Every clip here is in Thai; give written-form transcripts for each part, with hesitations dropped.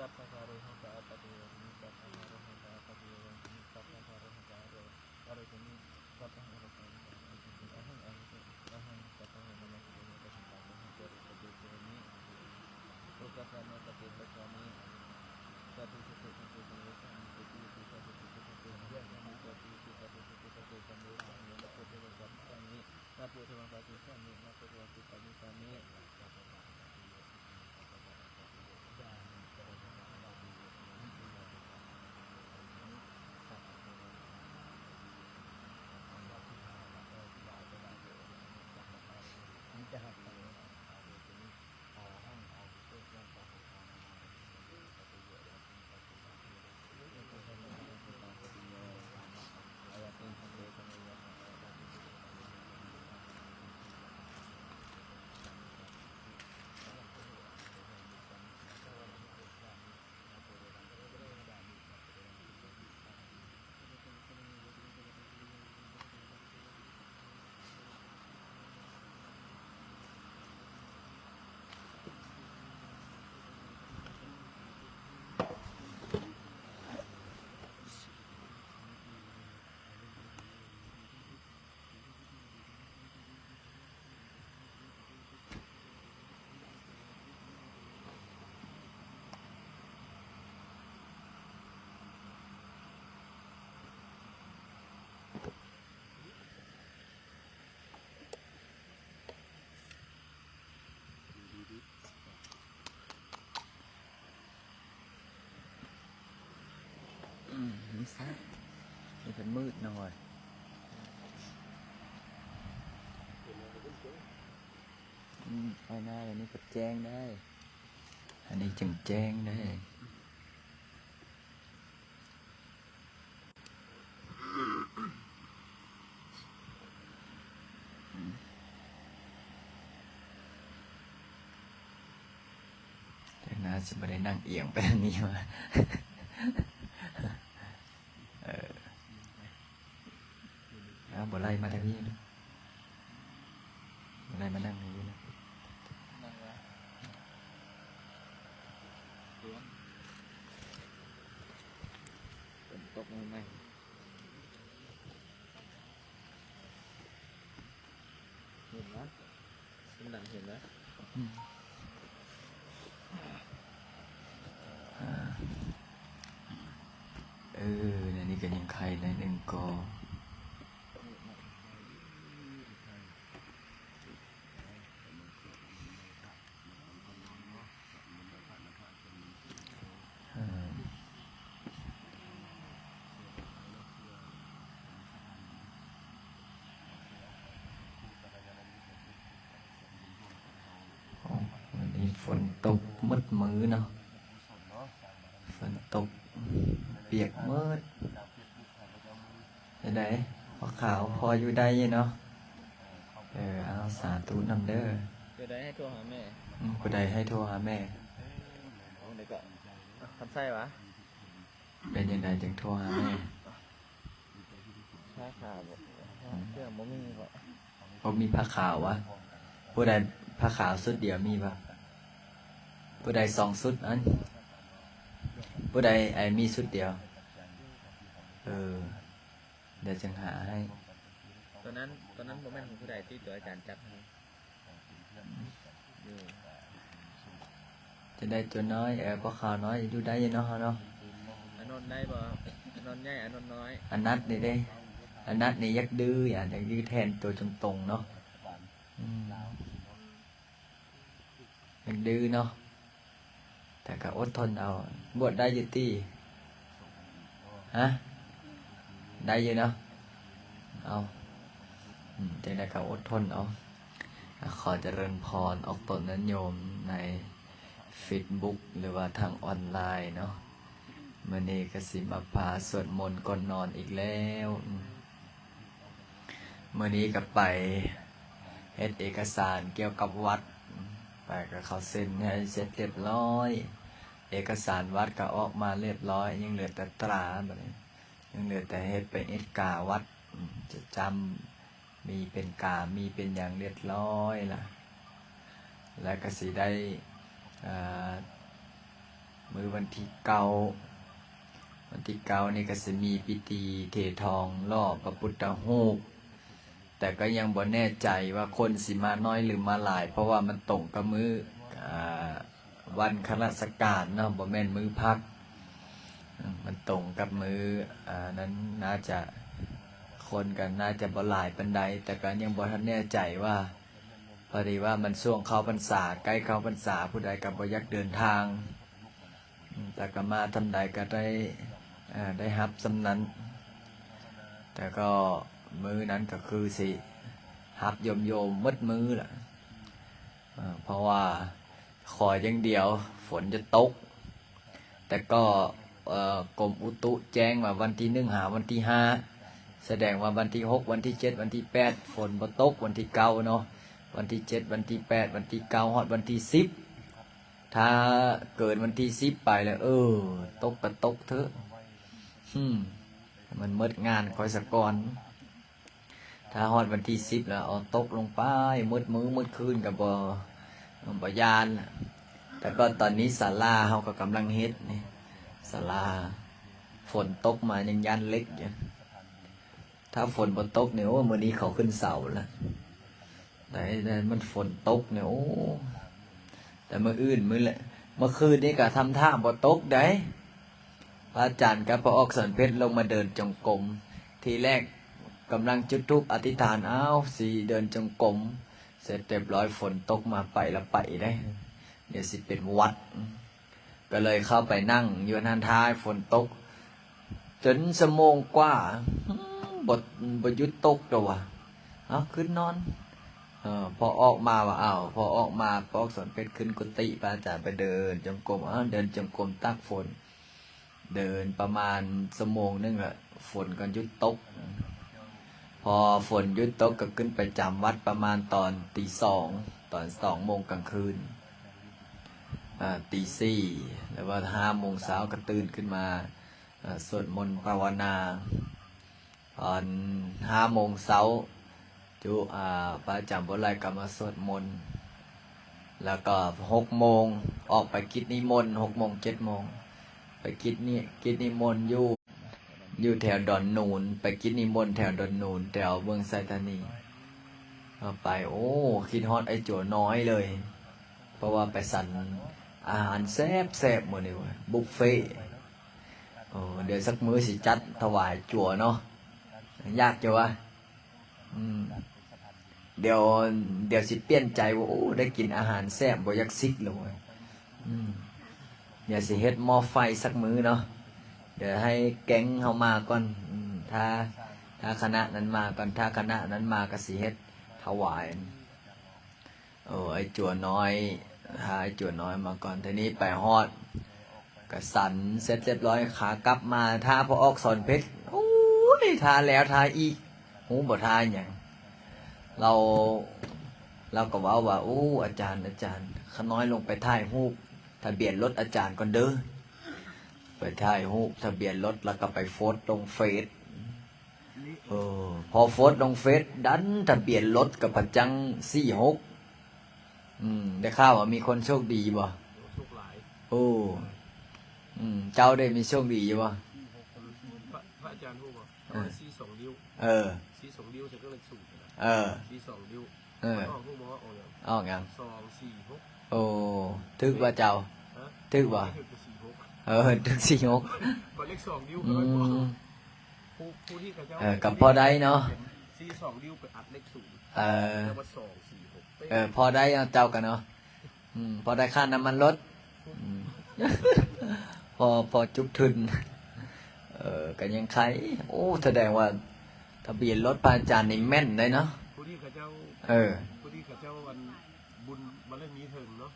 พพะคาโรหังกะอัปปะติโยมิสัพพะคาโรหังกะอัปปะติโยมิสัพพะคาโรหังกะอะโรติมิสัพพะคาโรหังกะอะหังอะหังสัพพะคาโรมัสสิโยตัสสะภะคะวะโตอะระหะโตสัมมาสัมพุทธัสสะโลกัสสะนะปะเตปะกามิสัพพิสุทธิสัมปุริโยสัมมิติติสัพพิสุทธิสัมปุริโยสัมมิสัพพิสุทธิสัพพิสุทธิสัพพิสัมปุริโยสัมมินะโพธิวังกัสสะมินะโพธิวังกัสสะมินะโพธิวังกัสสะมิสัมมิจะหักไปนี่ซะนี่เป็นมืดหน่อยไฟหน้าอันนี้ก็แจ้งได้อันนี้จึงแจ้งได้แต่น่าจะไม่ได้นั่งเอียงไปทางนี้มาบ่ไล่มาทางนี้นะบ่ไล่มานั่งทางนี้นะฝนตกไหมเห็นนะมันดังเห็นนะนี่ก็ยังใครในหนึ่งกอวันนี้ฝนตกมืดมือเนาะฝนตกเปียกมืดจะได้พอขาวพออยู่ได้เนาะเอาสาธุนำเด้อผู้ใดให้โทรหาแม่ผู้ใดให้โทรหาแม่เด็กก็ทำไส้วะเป็นยังไงจึงโทรหาแม่ผ้าขาวเรื่องมันมีวะผมมีผ้าขาววะผู้ใดผ้าขาวสุดเดียวมีปะผู้ใด2 สุดอันผู้ใดมีสุดเดียวเดี๋ยวจึงหาให้ตอนนั้นโมเมนต์ของผู้ใดที่ตัวอาจารย์จับให้จะได้ตัวน้อยพอข่าวน้อยอยู่ได้ยังเนาะอันนนได้บ่อันนนใหญ่อันนนน้อยอันนัดนี่ได้อันนัดนี่ยักดื้ออยากดื้อแทนตัวตรงๆเนาะยักดื้อเนาะแต่ก็อดทนเอาบวชได้อยู่ที่ฮะได้อยู่เนาะเอาจังได้ก็อดทนเอาขอเจริญพรออกตนนั้นโยมใน Facebook หรือว่าทางออนไลน์เนาะมื้อนี้ก็สิมาพาสวดมนต์ก่อนนอนอีกแล้วมื้อนี้ก็ไปเฮ็ดเอกสารเกี่ยวกับวัดไปก็เขาเซ็นให้เสร็จเรียบร้อยเอกสารวัดก็ออกมาเรียบร้อยยังเหลือแต่ตราแบบนี้ยังเหลือแต่เฮ็ดเป็นเอกาวัดจะจำมีเป็นกามีเป็นอย่างเรียบร้อยล่ะและก็สิได้ มือวันที่เก้าวันที่เก้านี่ก็จะมีพิธีเททองล่อพระพุทธรูปแต่ก็ยังบ่แน่ใจว่าคนสิมาน้อยหรือมาหลาย เพราะว่ามันตรงกับมือวันข้าราชการเนาะบ่แม่นมือพักมันตรงกับมือนั้นน่าจะคนกันน่าจะบ่หลายปานใดแต่ก็ยังบ่ทันแน่ใจว่าพอดีว่ามันช่วงเข้าพรรษาใกล้เข้าพรรษาผู้ใดก็บ่อยากเดินทางแต่ก็มาทำใดก็ได้รับสำนั้นแต่ก็มือนั้นก็คือสิหับโยมมืดมือแหละเพราะว่าขออย่างเดียวฝนจะตกแต่ก็กรมอุตุแจ้งว่าวันที่1 หาวันที่5แสดงว่าวันที่6วันที่7วันที่8ฝนบ่ตกวันที่9เนาะวันที่7วันที่8วันที่9ฮอดวันที่10ถ้าเกินวันที่10ไปแล้วตกก็ตกเถอะมันหมดงานคอยสะก่อนถ้าฮอดวันที่10แล้วเอาตกลงไปมืดมื้อมืดคืนก็บ่ยานแต่ก็ตอนนี้ศาลาเฮาก็กำลังเฮ็ดนี่ศาลาฝนตกมายังยันเล็กอยู่ถ้าฝนบ่ตกเนี่ยมื้อนี้เขาขึ้นเสาแล้วแต่มันฝนตกเนี่ยแต่มื้ออื่นมื้อเมื่อคืนนี้ก็ทำท่าบ่ตกได้พระอาจารย์กับพระออกสอนเพชรลงมาเดินจงกรมทีแรกกำลังจุดธูปอธิษฐานสิเดินจงกรมเสร็จเรียบร้อยฝนตกมาไปละไปได้เดี๋ยวสิเป็นวัดก็เลยเข้าไปนั่งอยู่นันท้ายฝนตกจนชั่วโมงกว่าบทยุดตกตัววะขึ้นนอนพอออกมาว่าพอออกมาพอสอนเพชรขึ้นกุฏิพระอาจารย์ไปเดินจงกรมเดินจงกรมตักฝนเดินประมาณชั่วโมงนึงอะฝนก็ยุดตกพอฝนยุดตกก็ขึ้นไปจำวัดประมาณตอนตี 2ตอน2 โมงกลางคืนตี 4หรือว่า5 โมงเช้าก็ตื่นขึ้นมาสวดมนต์ภาวนาตอน5 โมงเช้าพระอาจารย์บุญไลก็มาสวดมนต์แล้วก็6 โมงออกไปกิจนิมนต์6 โมง 7 โมงไปกิจนิมนต์อยู่แถวดอนนูนไปกิจนิมนต์แถวดอนนูนแถวเมืองไซธานีไปคิดฮอดไอ้จั่วน้อยเลยเพราะว่าไปสั่นอาหารแซ่บหมดเลยบุฟเฟ่เดี๋ยวสักมื้อสิจัดถวายจั่วเนาะยากจังวะเดี๋ยวสิเปลี่ยนใจว่าได้กินอาหารแซ่บบ่อยากซิกเลยเดี๋ยวสิเฮ็ดหม้อไฟสักมื้อเนาะเดี๋ยวให้แก๊งเฮามาก่อนถ้าคณะนั้นมาก่อนถ้าคณะนั้นมาก็สิเฮ็ดถวายไอ้จั่วน้อยหาไอ้จั่วน้อยมาก่อนทีนี้ไปฮอดก็สั่นเสร็จเรียบร้อยขากลับมาท่าพอออกสอนเพชรทาแล้วทาอีกหูบ่ทาอย่างเราก็ว่าอาจารย์ข้าน้อยลงไปถ่ายรูปทะเบียนรถอาจารย์ก่อนเด้อไปถ่ายรูปทะเบียนรถแล้วก็ไปโพสต์ลงเฟซพอโพสต์ลงเฟซดันทะเบียนรถกับประจัง46ได้ข่าวว่ามีคนโชคดีบ่โชคหลายเจ้าได้มีโชคดีอยู่บ่พระอาจารย์รู้บ่42 นิ้ว42 นิ้วจะก็เลยสูง42 นิ้วออกรู้บ่ว่าออกยัง246ถึกว่าเจ้าถึกบ่ถึก46บ่เลข2นิ้วผู้ที่กับพอได้เนาะ42 นิ้วไปอัดเลข0แล้วว่า246พอได้เจ้ากันเนาะพอได้ค่าน้ำมันรถพอจุกทุนกันยังใครแสดงว่าทะเบียนรถพระอาจารย์นี่แม่นได้เนาะผู้ที่เขาเจ้าผู้ที่เขาเจ้าวันบุญบารมีถึงเนาะ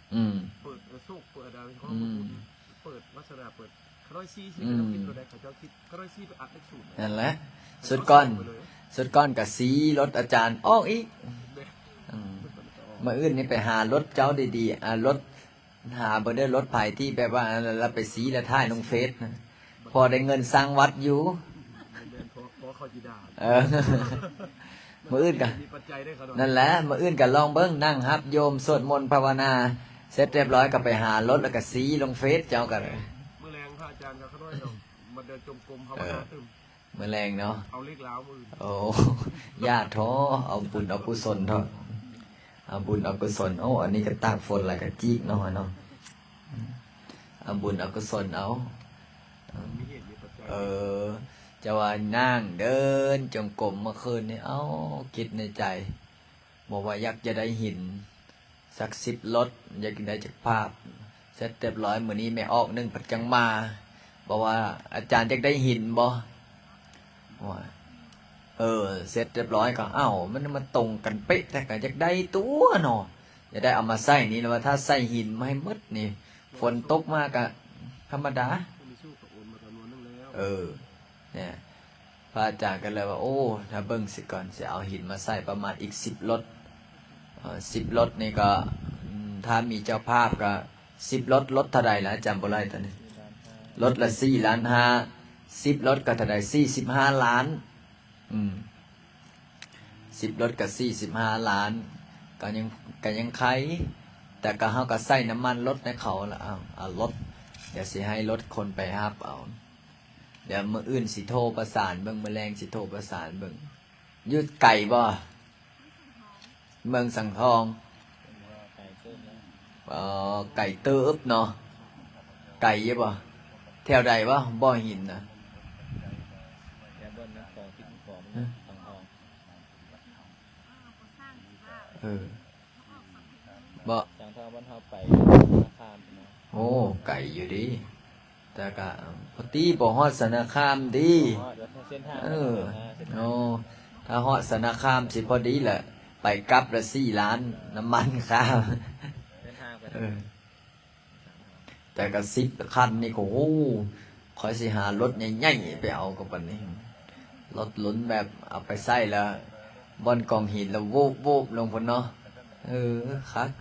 เปิดโชคเปิดอะไรเขาเปิดวัสนาเปิด140เราคิดตัวใดเขาเจ้าคิด140ไปอัดเลข0นั่นแหละสุดก้อนกับสีรถอาจารย์ออกอีกมาอื่นนี่ไปหารถเจ้าดีๆรถหาบ่ได้รถไผ่ที่แบบว่าเราไปสีและท่ายลงเฟซพอได้เงินสร้างวัดอยู่พอเขาจีดามาอื่นกันนั่นแหละมาอื่นกันลองเบิ้งนั่งฮับโยมสวดมนต์ภาวนาเสร็จเรียบร้อยก็ไปหารถแล้วก็สีลงเฟซเจ้ากัน ารย์เขาด้วยเนาะมาเดินจมกรมเขามาตึม เมื่อแรงเนาะ เอาเล็กล้าวมือ โอ้ญาติท้อเอาบุญเอากุศลเถอะเอาบุญเอากุศลโอ้อันนี้ก็ตากฝนอะไรก็จีกเนาะเนาะเอาบุญเอากุศลเอา มีเหตุมีปัจจัย จะว่านั่งเดินจงกรมเมื่อคืนนี่เอ้าคิดในใจบอกว่าอยากจะได้หินสัก10 รถอยากได้จากภาพเสร็จเรียบร้อยมื้อนี้แม่ออก1ปัจจังมาบอกว่าอาจารย์อยากได้หินบ่ว่าเสร็จเรียบร้อยก็เอ้ามันตรงกันเป๊ะแต่ก็อยากได้ตัวเนาะจะได้เอามาใส่นี่นะว่าถ้าใส่หินมาให้หมดนี่ฝนตกมากก็ธรรมดา มีสู้กับโอนมาจำนวนนึงแล้ว เนี่ยพระอาจารย์ก็เลยว่าโอ้ถ้าเบิ่งสิก่อนจะเอาหินมาใส่ประมาณอีก10 รถ10 รถนี่ก็ถ้ามีเจ้าภาพก็10 รถเท่าใดล่ะจำบ่ได้ตอนนี้รถละ4.5 ล้าน10 รถก็เท่าใด45 ล้าน10 รถก็45 ล้านก็ยังใครแต่ก็เฮาก็ใส่น้ำมันรถในเขาละเอารถเดี๋ยวสิให้รถคนไปรับเอาเดี๋ยวมื้ออื่นสิโทรประสานเบิ่งมื้อแรงสิโทรประสานเบิ่งยืดไก่บ่เมืองสังทองไก่เติบเนาะไก่เยอะบ่แถวใดบ่บ่อหินนะบ่สังทองบ้านเฮาไปข้ามโอ้ไก่อยู่ดิแต่ก็พอตีบ่ฮอดสนาคามดีโอ้ถ้าฮอดสนาคามสิพอดีแหละไปกลับละ4 ล้านน้ำมันค่าแต่ก็10 คันนี่ก็โอ้ขอยสิหารถใหญ่ๆไปเอากับปานนี้รถหลุนแบบเอาไปใส่แล้วบอนกองหินแล้วโวบลงพุ่นเนาะคัก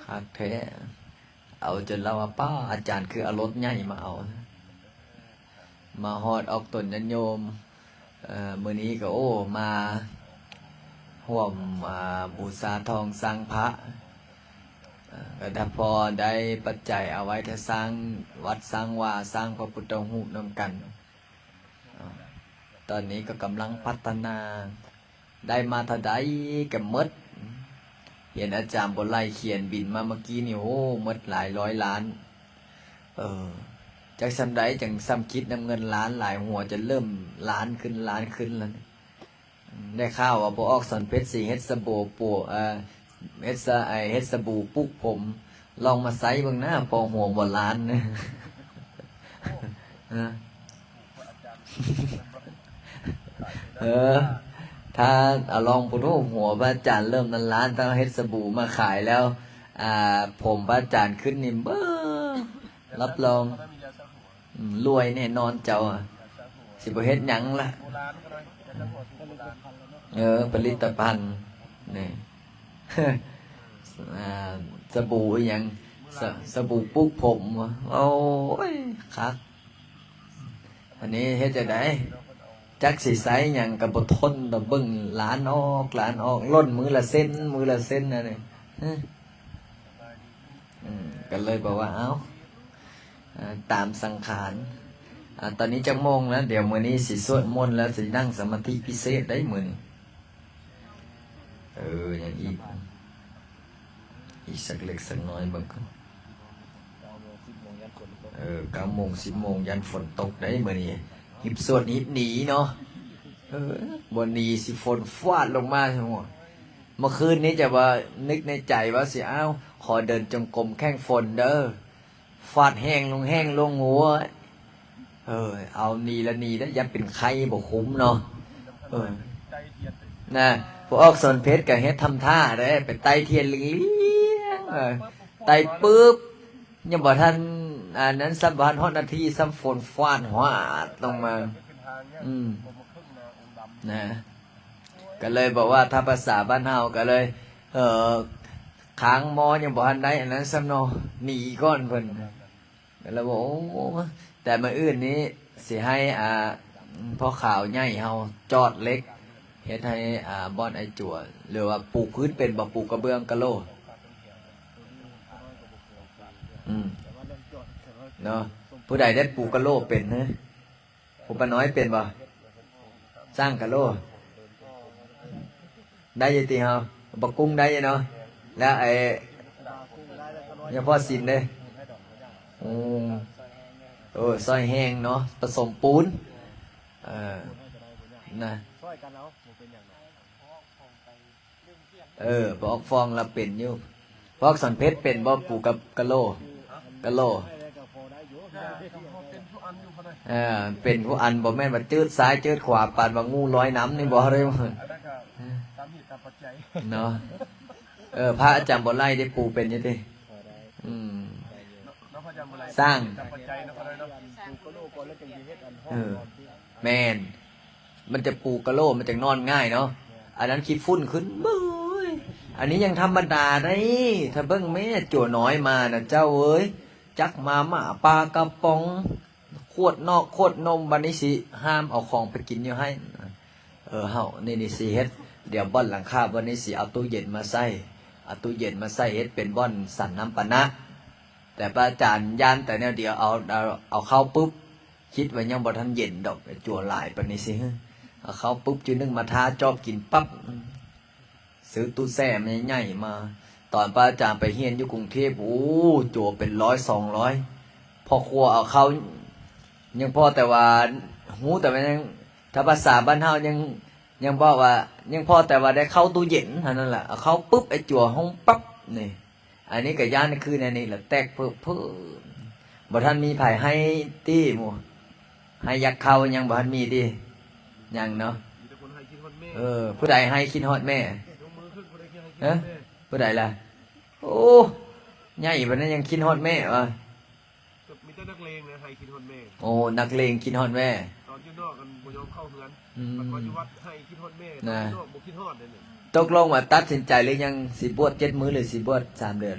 คักแท้เอาจนเราว่าป้าอาจารย์คือเอารถใหญ่มาเอามาฮอดออกตนยันโยมมื้อนี้ก็โอ้มาร่วมบูชาทองสร้างพระก็ถ้าพอได้ปัจจัยเอาไว้ถ้าสร้างวัดสร้างว่าสร้างพระพุทธรูปนำกันตอนนี้ก็กำลังพัฒนาได้มาเท่าใดก็หมดเห็นอาจารย์บ่ไล่เขียนบินมาเมื่อกี้นี่โอ้หมดหลายร้อยล้านจากซ้ำใดจังซ้ำคิดนำเงินล้านหลายหัวจะเริ่มล้านขึ้นแล้วได้ข่าวว่าบ่ออกสอนเพชรสิเฮ็ดสบู่ปูเฮ็ดสบู่ปลุกผมลองมาใส่เบิ่งหน้าพอหัวบ่ล้านนะถ้าเอาลองพูดหัวพระอาจารย์เริ่มนั้นล้านถ้าเฮ็ดสบู่มาขายแล้วผมพระอาจารย์ขึ้นนี่เบ้อรับรองรวยแน่นอนเจ้าสิบ่เฮ็ดหยังล่ะผลิตภัณฑ์นี่ สบู่อีหยังสบู่ปลุกผมโอ้ยครับอันนี้เฮ็ดจังได๋จักสิใส่หยังก็บ่ทนดอกเบิ่งหลานออกล้นมือละเส้นนั่นนี่ก็เลยบอกว่าเอ้าตามสังขารตอนนี้จักโมงแล้วเดี๋ยวมื้อนี้สิสวดมนต์แล้วสินั่งสมาธิพิเศษได้มื้อนี้อย่างอีกสักเล็กสักน้อยเบิ่งก่อน9 โมง 10 โมงยันฝนตกได้มื้อนี้หิบสวดหิบหนีเนาะบ่หนีสิฝนฟาดลงมาทั้งหมดเมื่อคืนนี้จะว่านึกในใจว่าสิเอ้าขอเดินจงกรมแข้งฝนเด้อฟาดแห้งลงหัวเอานีละนีแล้วยังเป็นไข้บ่คุ้มเนาะนะพวกออกสนเพชรก็เฮ็ดทำท่าเด้ไปไต่เทียนเลี้ยงไต่ปึ๊บยังบ่ทันนั้นสัมพันธ์ฮอดนาทีซ้ำฝนฟาดหวาดลงมานะก็เลยบอกว่าถ้าภาษาบ้านเฮาก็เลยค้างมอยังบ่ทันได้อันนั้นซ้ำเนาะหนีก่อนเพิ่นก็เลยบอกโอ้แต่มื้ออื่นนี้สิให้พ่อข่าวใหญ่เฮาจอดเล็กเฮ็ดให้บ่อนไอ้จั่วหรือว่าปลูกพื้นเป็นบ่ปลูกกระเบื้องกะโล เนาะผู้ใดได้ปูกะโลเป็นนะผู้ปาน้อยเป็นบ่สร้างกะโลได้ยังตีเฮาบักกุ้งได้ยังเนาะแล้วไอ้ยังพ่อสินเด้โอ้ซอยแห้งเนาะผสมปูนนะบอกฟองเราเป็นอยู่พอกสันเพชรเป็นบ่ปูกับกะโลเป็นผู้อันบ่แม่นว่าจืดซ้ายจืดขวาปานว่างูลอยน้ำนี่บ่ได้บ่ ตามเหตุตามปัจจัย เนาะพระอาจารย์บ่ไล่ได้ปูเป็นอยู่ติสร้างแม่นมันจะปูกะโลมันจะนอนง่ายเนาะอันนั้นคิดฟุ้นขึ้นบึ้ยอันนี้ยังธรรมดาได้ถ้าเบิ่งแม่จั่วน้อยมาน่ะเจ้าเอ้ยจักมาม่าปลากระป๋องขวดนอกขวดนมบัดนี้สิห้ามเอาของไปกินอยู่ให้เฮานี่สิเฮ็ดเดี๋ยวบ่อนหลังคาวันนี้สิเอาตู้เย็นมาใส่เอาตู้เย็นมาใส่เฮ็ดเป็นบ่อนสั่นน้ำปะนะแต่พระอาจารย์ย่านแต่แนวเดียวเอาเข้าปุ๊บคิดว่ายังบ่ทันเย็นดอกจั่วหลายปานนี้สิเอาเข้าปุ๊บจุนึงมาทาจอบกินปั๊บซื้อตู้แช่ใหญ่ๆมาตอนพระอาจารย์ไปเฮียนอยู่กรุงเทพโอ้จั่วเป็น100 200พ่อครัวเอาเข้ายังพอแต่ว่าหูแต่ว่ายังถ้าภาษาบ้านเฮายังบอกว่ายังพอแต่ว่าได้เข้าตู้เย็นเท่านั้นแหละเอาเข้าปุ๊บไอ้จั่วห้องปั๊บนี่อันนี้ก็ย่านคือในนี่แหละแตกเพิ่มบ่ท่านมีไผให้ตี้หมู่ให้ยักเข้ายังบ่ท่านมีติยังเนาะผู้ใดให้คิดฮอดแม่ผู้ใดล่ะโอ้ใหญ่บัดนั้นยังคิดฮอดแม่วะมีแต่นักเลงนะให้คิดฮอดแม่โอ้นักเลงคิดฮอดแม่ตอนอยู่นอกกันบ่ยอมเข้าเฮือนมันก็อยู่วัดให้คิดฮอดแม่ตอนอยู่นอกบ่คิดฮอดเลยนี่ตกลงว่าตัดสินใจหรือยังสิบวช7 มื้อหรือสิบวช3 เดือน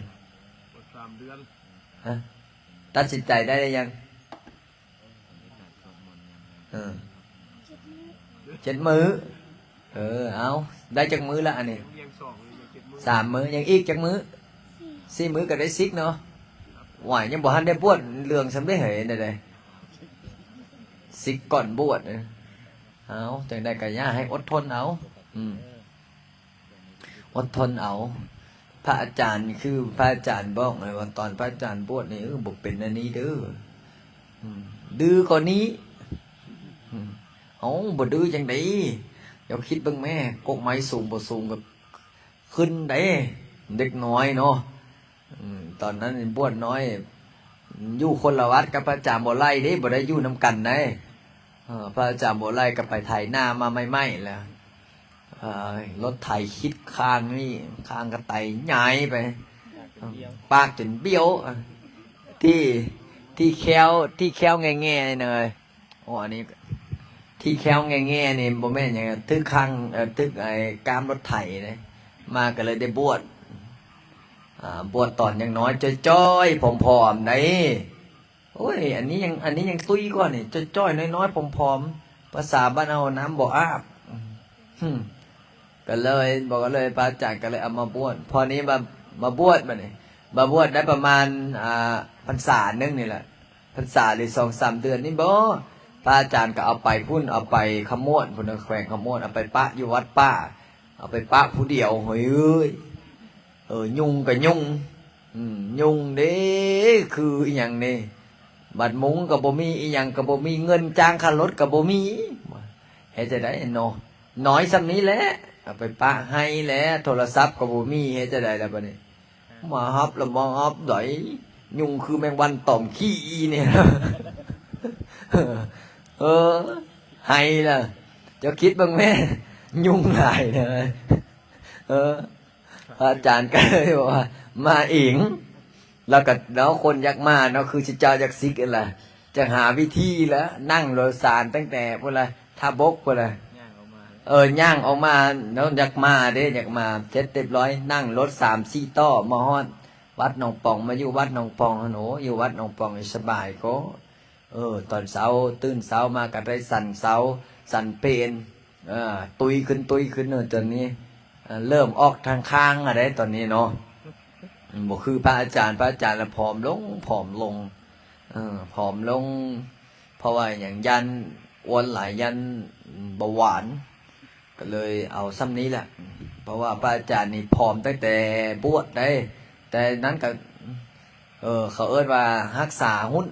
3 เดือนฮะตัดสินใจได้หรือยัง7 มื้อเอาได้จักมื้อละอันนี้3 มื้อยังอีกจักมื้อ4 มื้อก็ได้ซิกเนาะหวายยังบ่ทันได้บวชเรื่องสำเร็จเหได้ซิกก่อนบวชเอาจังได้ก็ย่าให้อดทนเอาอดทนเอาพระอาจารย์คือพระอาจารย์บอกเลยว่าตอนพระอาจารย์บวชนี่บอกเป็นอันนี้เด้อดื้อกว่านี้บ่ดื้อจังได๋เดี๋ยวคิดเบิ่งแม่กกไม้สูงบ่สูงกับขึ้นได้เด็กน้อยเนาะตอนนั้นบวชน้อยอยู่คนละวัดกับพระอาจารย์บ่ไล่เด้บ่ได้อยู่นำกันได้พระอาจารย์บ่ไล่ก็ไปไถนามาใหม่ๆแล้วรถไถคิดข้างนี่ข้างกระไตใหญ่ไปปากจนเบี้ยวที่แควแง่ๆเลยโอ้อันนี้ที่แควแง่ๆนี่บ่แม่นหยังทึกข้างทึกไอ้กามรถไถเลยมาก็เลยได้บวชตอนยังน้อยจ้อยๆผอมๆได้โอ้ยอันนี้ยังตุ้ยกว่านี่จ้อยๆน้อยๆผอมๆภาษาบ้านเฮาน้ำบ่อาบก็เลยบอกก็เลยพระอาจารย์ก็เลยเอามาบวชพอนี้มาบวชมาบวชได้ประมาณพรรษานึงนี่แหละพรรษาหรือ2-3 เดือนนี่บ่พระอาจารย์ก็เอาไปพุ่นเอาไปขมวดพุ่นแขวงขมวดเอาไปปะอยู่วัดป้าเอาไปปะผู้เดียวเฮ้ยยุ่งกับยุ่งเด้คืออีหยังนี่บัดมุ้งก็บ่มีอีหยังก็บ่มีเงินจ้างค่ารถก็บ่มีเฮ็ดจังได๋เนาะน้อยซำนี้แหละเอาไปปะให้แหละโทรศัพท์ก็บ่มีเฮ็ดจังได๋ล่ะบัดนี้มาฮับแล้วมองฮับดอยยุ่งคือแมงวันต่อมขี้เนี่ยให้ล่ะเจ้าคิดบ้างแม่ยุ่งหลายนะอาจารย์ก็เลยบอกว่ามาอิงแล้วคนอยากมาเนาะคือเจ้าอยากซิกอะไรจะหาวิธีแล้วนั่งรถสารตั้งแต่พวกอะไรท่าบกพวกอะไรย่างออกมาแล้วอยากมาเด้อยากมาเสร็จเรียบร้อยนั่งรถ3-4 ต่อมาฮอดวัดหนองปองมาอยู่วัดหนองปองหนูอยู่วัดหนองปองสบายก็ตอนเช้าตื่นเช้ามาก็ได้สั่นเช้าสั่นเพนตุยขึ้นตอนนี้เริ่มออกทางข้างอะไรตอนนี้เนาะบอกคือพระอาจารย์ละผอมลง ผอมลงเพราะว่าอย่างยันอ้วนหลายยันเบาหวานก็เลยเอาซ้ำนี้แหละเพราะว่าพระอาจารย์นี่ผอมตั้งแต่บวชได้แต่นั้นก็เขาเอิ้นว่ารักษาหุ้น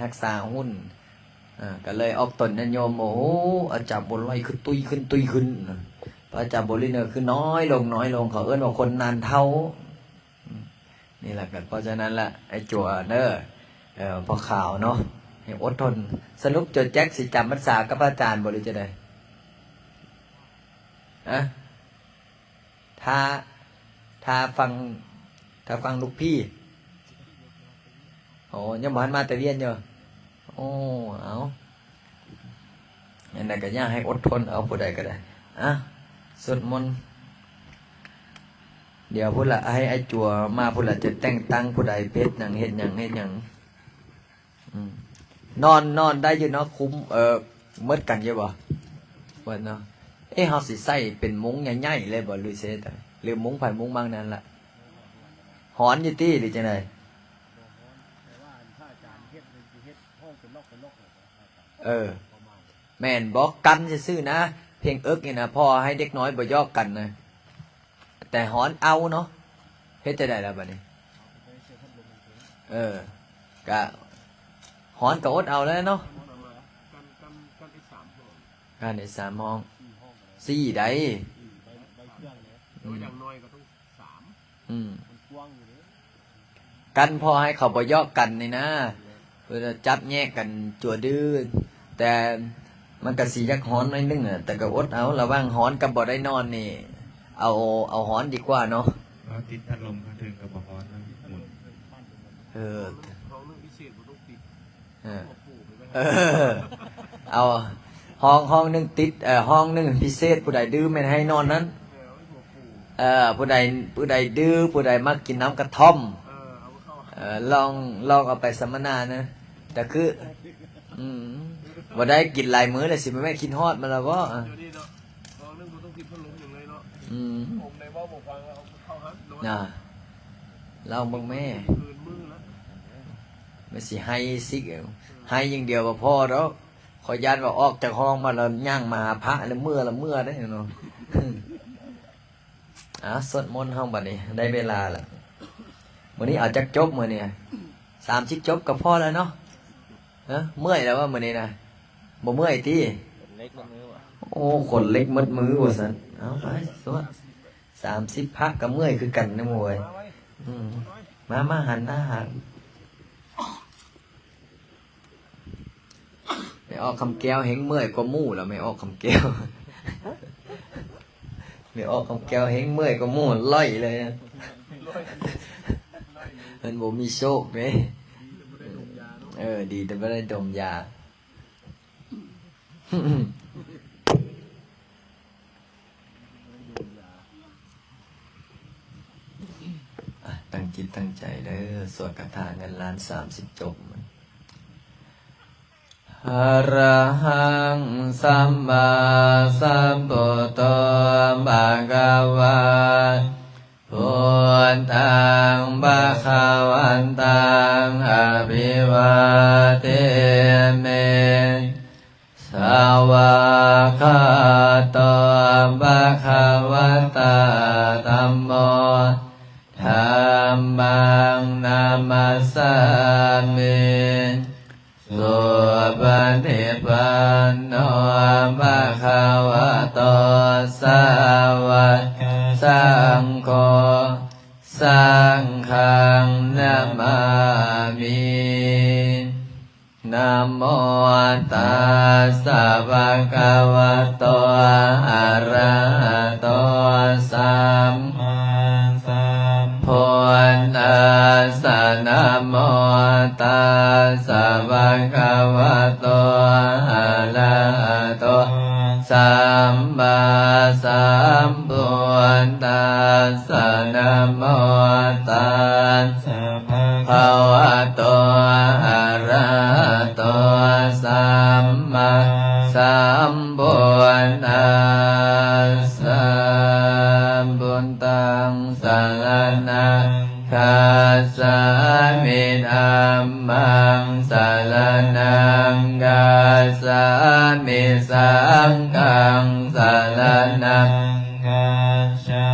รักษาหุ้นก็เลยออกตนญาติโยมโอ้โหอาจารย์บุญไล่ขึ้นตุยขึ้นพระอาจารย์บุญเนี่ยคือน้อยลงเขาเอิ้นว่าคนนานเท่านี่แหละกันเพราะฉะนั้นละไอ้จั่วเนพอข่าวเนาะให้อดทนสรุปจดแจ็คสิจำพรรษากับพระอาจารย์บริจะได้ถ้าฟังลูกพี่โอ้ยังบ่ทันมาแต่เรียนอยู่โอ้เอาอันนั้นก็ย่าให้อดทนเอาผู้ใดก็ได้สวดมนต์เดี๋ยวผู้ละให้ไอ้จั่วมาผู้ละจะแต่งตั้งผู้ใดเพชรหยังเฮ็ดหยังนอนได้อยู่เนาะคุ้มหมดกันอยู่บ่ว่าเนาะเฮาสิใส่เป็นมุ้งใหญ่ๆเลยบ่หรือเซ่แต่หรือมุ้งไผมุ้งบางนั่นล่ะหอนอยู่ติหรือจังไดแม่นบอกกันซื่อๆนะเพียงเอิกนี่นะพ่อให้เด็กน้อยบ่ยอกกันนะแต่หอนเอาเนาะเฮ็ดจะได้แล้วบัดนี้ก็หอนก็อดเอาแล้วเนาะการได้3ห้อง4ได้อย่างน้อยก็ต้อง3กันพอให้เขาบ่ยอกกันนี่นะเพื่อจับแยกกันจั่วดื้อแต่มันก็สิยักหอนหน่อยนึงแต่ก็อดเอาระวังหอนกับบ่ได้นอนนี่เอาหอนดีกว่าเนาะติดพัดลมพัดถึงกับบ่หอนหมุนห้องนึงพิเศษบ่ต้องติดเอาห้องนึงติดห้องนึงพิเศษผู้ใดดื้อไม่ให้นอนนั้นผู้ใดดื้อผู้ใดมักกินน้ำกระท่อมลองเอาไปสัมมนานะแต่คือบ่ได้กินหลายมื้อเลยสิแม่คิดฮอดมันแล้วบ่น่ะเราเบิ่งแม่ไม่สิให้ซิกให้อย่างเดียวบ่พอแล้วขอยานว่าออกจากห้องมาแล้วย่างมาหาพระแล้วเมื่อได้เนาะสวดมนต์ห้องบัดนี้ได้เวลาแล้วมื้อนี้เอาจักจบมื้อนี้30จบก็พอแล้วเนาะเมื่อยแล้วว่ามื้อนี้นะบ่เมื่อยติโอ้คนเล็กมัดมือว่าซั่นเอาไปสวด30พระก็เมื่อยคือกันนะหมู่เอ้ยมาหันหน้าหันไม่ออกคำแก้วเฮงเมื่อยกว่าหมู่แล้วไม่ออกคำแก้วไม่ออกคำแก้วเฮงเมื่อยกว่าหมู่ล่อยเลยนะมันบ่มีโชคเด้ดีแต่บ่ได้ดมยาตั้งจิตตั้งใจเด้อสวดคาถาเงินล้าน30จบอะระหังสัมมาสัมพุทโธภะคะวะพุทธังภะคะวันตังอะภิวาเทมิสาวกขาโตภะคะวะตาธัมโมธัมมังนามัสสามิสุปฏิปันโนภะคะวะโตสาวกสังโฆสังฆังนะมามินะโมตัสสะภะคะวะโตอะระหะโตสัมมาสัมพุทธัสสะนะโมตัสสะภะคะวะโตอะระหะโตสัมมาสัมพุทธัสสะนะโมตัสสะภะคะวะโตอะระหะโตสัมมาสัมพุทธัสสะพุทธังสรณัง คาสามิธัมมังสรณังคาสามิสังฆังสรณังคาสา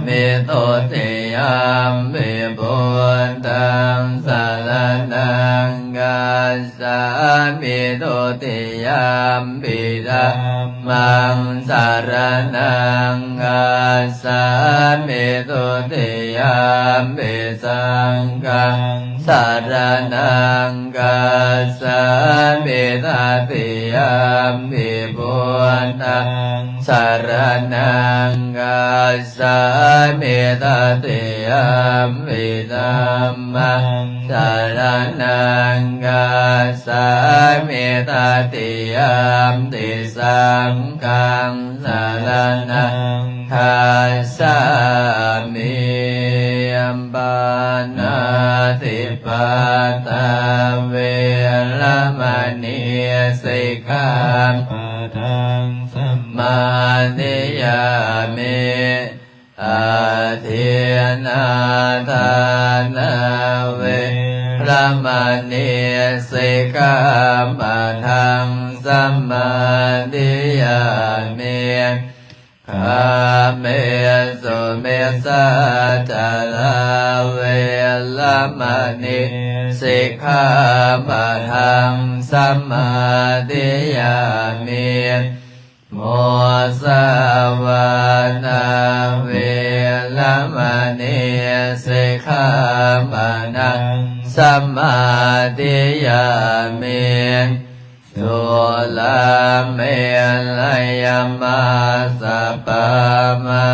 มิตุติยามปิพุทธังสรณังคาสามิตุติยามปิธัมมังสรณังคาสามิตุติยามปิสังฆังสรณังคาสามิตติยามปิพุทธังสรณังคาสามิตติยามปิธัมมังสรณังคาสามิตติยามปิสังฆังสรณังคาสามิปานาติปาตาเวรมณีสิกขาปะทังสัมมาทิยามิอาทินาทานาเวรมณีสิกขาปะทังสัมมาทิยามิคาเมสุเมสะจาราเวรมณีสิกขาปะทังสัมมาทิยามิโมสาวานาเวรมณีสิกขาปะทังสัมมาทิยามิสุลาเมลัยมาสปะมา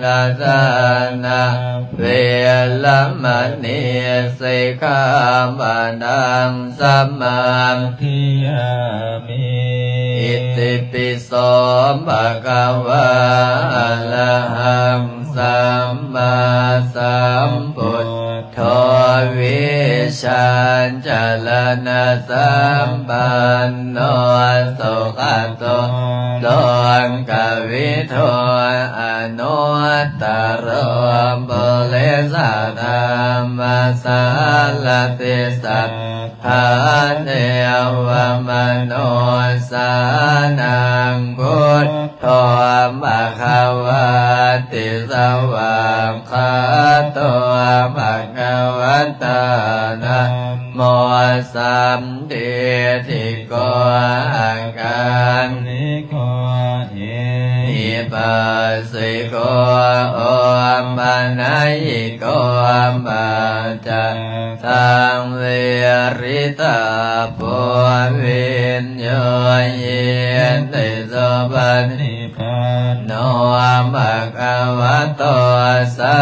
นาสนาเวรมณีสิกขาปะทังสัมมาทิยามิอิติปิโสภะคะวะอะระหังสัมมาสัมพุทโธวิชาญาลนะสัมปันโนสุขโตโลกวิโทอนุตตรบุเรสธรรมสารติสัพพะเทวมโนสานังพุทโธภะคะวะติสวากขาโตภะคะวะตานะโมสัมติทิโกอาการนิโกอิปัสสิโกโอปัญญิโกปัจจตังเวริตาปุวิญโยเยติโสปันนิพพานโนภะคะวะโตสา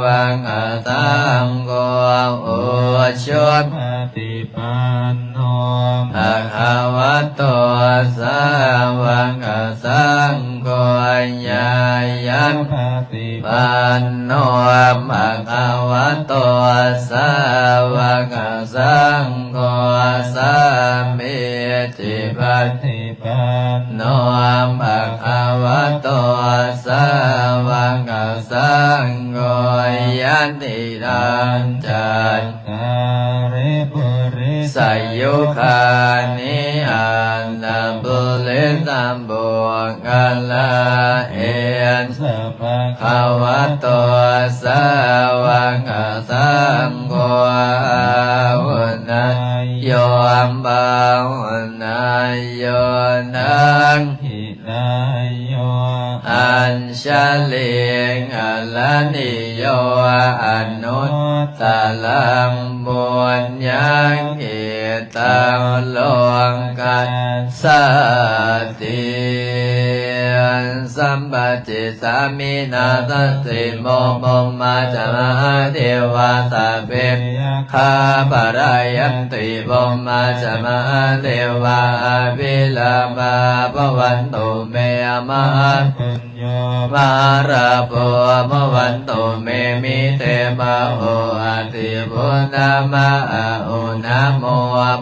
วกสังโฆอุชุปฏิปันโนภะคะวะโตสาวกสังโฆญาญังปฏิปันโนภะคะวะโตสาวกสังโฆสัมมิจิปฏิปันโนภะคะวะโตสาวกสังโฆยันติรังจัตตาริปุริสยุคานิอันตัมปุริสัมบุกัลลาเอนสัพพะคะวะโตสาวกสังโฆวุนัยโยมบาวุนัยโยนังหินายโยอัญชลิงอลนิโยอนุตตลังบุญยังอิตังโลกันสัตติสัมปติสามินาทัสสิโมโมมาจามหาเทวาสัพเพคาปะรายันติโมมาจามหาเทวาอภิลามาภวันตุเมมหาปุญโญมาราโภภวันตุเมมิเตมะโหอติพุทธมะอุณโม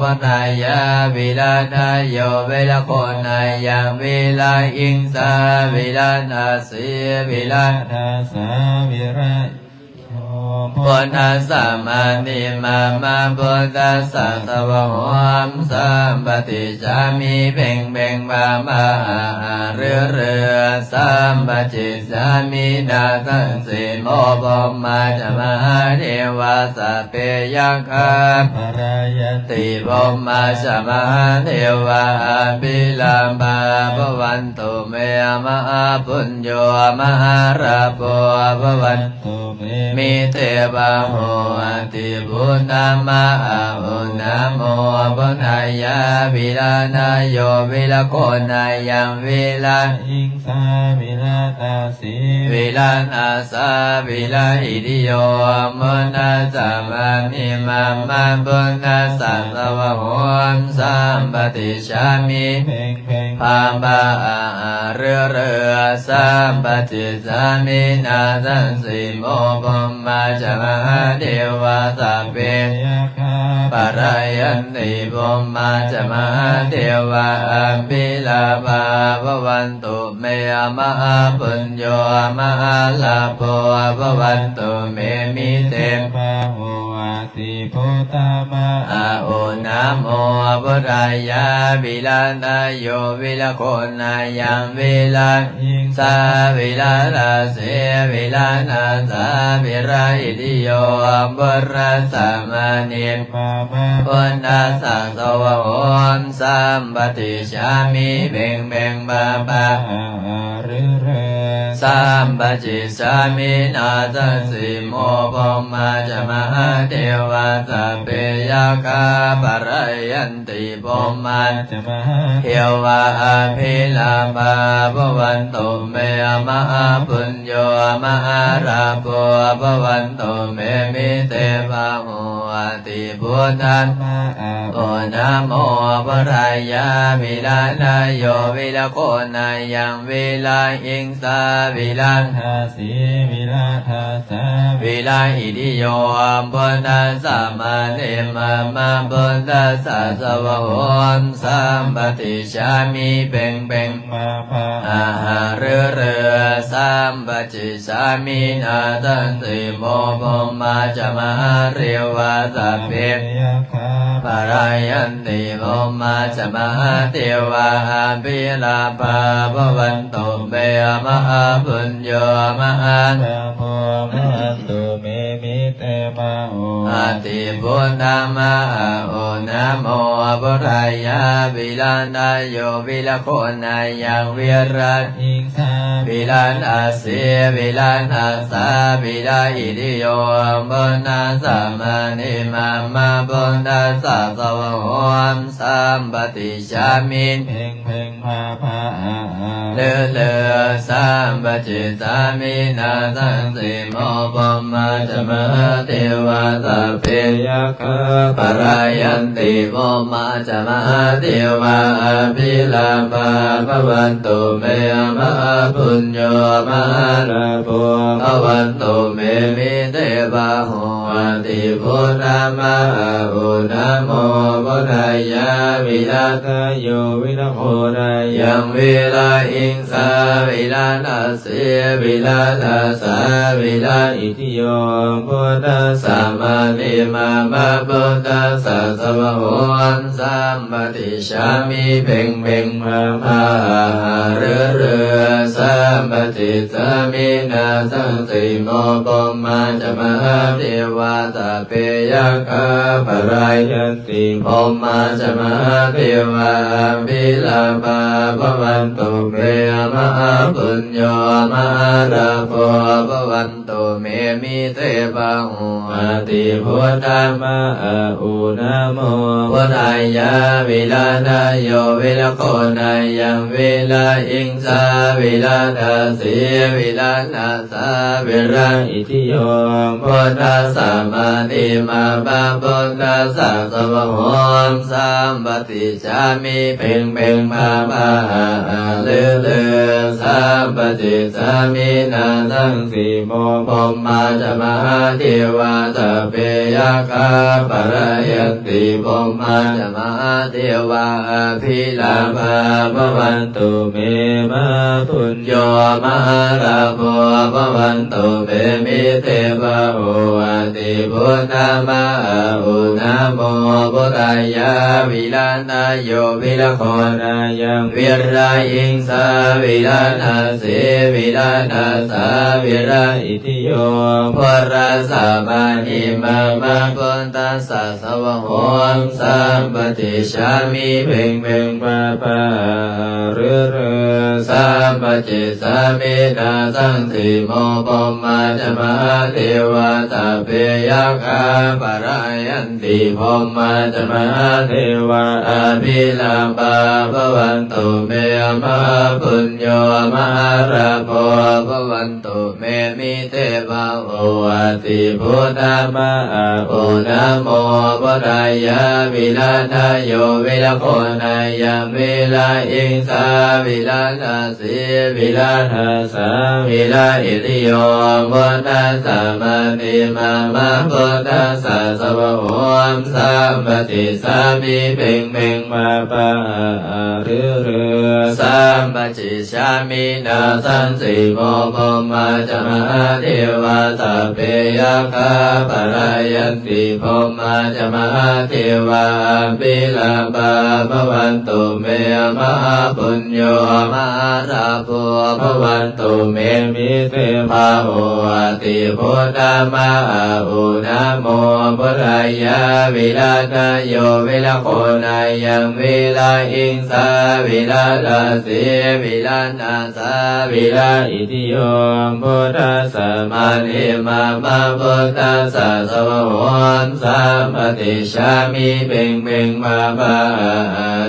ปนายาวิลาทายโยเวลโคนายังวิลาอิงสาวิลานาสีวิลาทาสาวิระโย พุทธัสสะมานิมามาพุทธัสสะตะวะโหมสัมปติชามิเพ่งเพ่งบามาเรือเรือสัมปจิชามินาทันสิโมบมาจะมหาเทวาสัพเพยังคาภรายติบมาชมหาเทวาปิลาบาภวันตุเมมหาปุญโยมหาราโภภวันตุเมมิเทวะโหติพุทธามะอุณโมพุทธายะวิลานายโยวิลโกนายังวิลาอิงสาวิลาตาสีวิลานาสาวิลาอิติโยมุนาจามามิมามาบุญาสัตวะโหมสัมปติชามิเพ่งเพ่งพาบาเรือเรือสัมปติชามินาทันสิโมบมาจะมหาเทวาสัพเพปะรายันติบมาจะมหาเทวาปิลาภาภวันตุเมมหาปุญโยมหาลาโภภวันตุเมมิเตภะโหติพุทธามะโอนะโมพุทธายะวิลานายโยวิลโกนายังวิลาอิงสาวิลาลาเสวิลานาสาวิราอิติโยบุรัสสะมานิพุทธัสสะสวะโหมสัมปติชามิเบ่งเบ่งบาบาเรือเรือสัมปจิชามินาทัสสิโมภมาจะมหาเทวาสัพเพยาคาปะรายันติภมาจะมหาเทวาภิลาภาภวันตุเมมหาปุญโยมหาราโภภวันตุเมมิเตภะโหติพุทธัสสะโอนะโมพุทธายะวิลานายโยวิลโกนายังวิลาอิงสาวิลาทาสีวิลาทาสาวิลาอิติโยพุทธัสสะมานิมามาพุทธัสสะสวะโหมสัมปติชามิเพ่งเพ่งมาภาเรือเรือสัมปจิชามินาทันติโมภมาจะมหาเทวาสัพเพปะรายันติภมาจะมหาเทวาปิลาภาภวันตุเมมหาปุญโยมหาราโภภวันตุเมมิเตภะโหติพุทธามะโอนะโมพุทธายะวิลานายโยวิลโกนายังวิราอิงสาวิลานาเสวิลานาสาวิลาอิติโยบุญาสัมมานิมามาบุญาสัสวะโหมสัมปติชามิเพ่งเพ่งพาภาเลือเลือสัมปจิชามินาทันสิโมภมาจะมหาเทวาสัพเพยะคาปะรายันติภมาจะมหาเทวาภิลาภาภวันตุเมมหาปุญโยมหาราโภภวันตุเมมิเตภะโหติพุทธามะโอนะโมพุทธายะวิลาทายโยวิลโกนายังวิลาอิงสาวิลานาเสวิลานาสาวิลาอิติโยพุทธัสสะมานิมามาพุทธัสสะสวะโหมสัมปติชามิเพ่งเพ่งมาภาเรือเรือสัมปติชามินาสังสิโมภมาจะมหาเทวาสัพเพยะคาปะรายันติภมาจะมหาเทวาภิลาภาภวันตุเมมหาปุญโยมหาราโภภวันตุเมมิเตภะโหติพุทธามะอุนะโมพุทธายะวิลานายโยวิลโกนายังวิลาอิงสาวิลาทาสีวิลานาสาวิราอิติโยพุทธัสสะมานิมาบาพุทธัสสะสวะโหมสัมปติชามิเพ่งเพ่งมาภาเลือเลือสัมปติชามินาทังสิโมภ พรหมาจะมหาเทวาสัพเพยัคฆาปะระยันติพรหมาจะมหาเทวาอภิลาภาภวันตุเมมะพุญโยมหาราโภภวันตุเมมิเทวะโอวาติพุทธมะอุนะโมพุทธายะวิลานาโยวิลโคนายังวิรายิงสาวิลานาสีวิลานาสาวิราอิทิโยภราสามานิมามาปุตตาสะสวะโหมสัมปติชามิเพ่งเพ่งปะปะเรือเรือสัมปจิสามินาสังติโมปมาจะมหาเทวาตาเปยัคฆาปะรายันติพรหมาจะมหาเทวาอภิลาภาภวันตุเมมหาปุญโยมหาราโภภวันตุเมมิเทวะโอวาติพุทธมะโอนะโมพุทธายะวิลานาโยวิลโคนายังวิลาอิงสาวิลานาสีวิลานาสาวิลาอิติโยพุทธัสสะมานิมามาพุทธัสสะสวะโหมสัมปติสามิเพ่งเพ่งมาปะเรือเรือสัมปจิชามินาสันสิโมภมมาจะมหาเทวาสัพเพยัคฆาปะรายันติพรหมาจะมหาเทวาปิลาภาภวันตุเมมหาปุญโยมหาราโภภวันตุเมมิเทภาโอวาติพุทธมะอุนะโมพุทธายะวิลานาโยวิลโคนายังวิลาอิงสาวิลาราสีวิลานาสาวิลาอิติโยพุทธัสสะมานิมามาพุทธัสสะสวะโหมสัมปติชามิเพ่งเพ่งมาปะ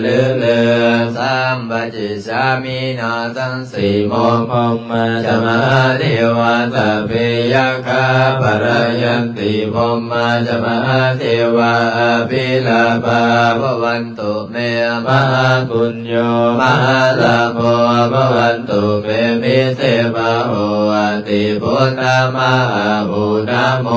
เลือเลือสัมปจิชามินาสังสีโมภมมาจะมหาเทวาสัพเพยัคฆาปะรายันติพรหมาจะมหาเทวาอภิลาภาภวันตุเมมหาปุญโยมหาลาโภภวันตุเมมิเทวะโอวาติพุทธมะอุนะโม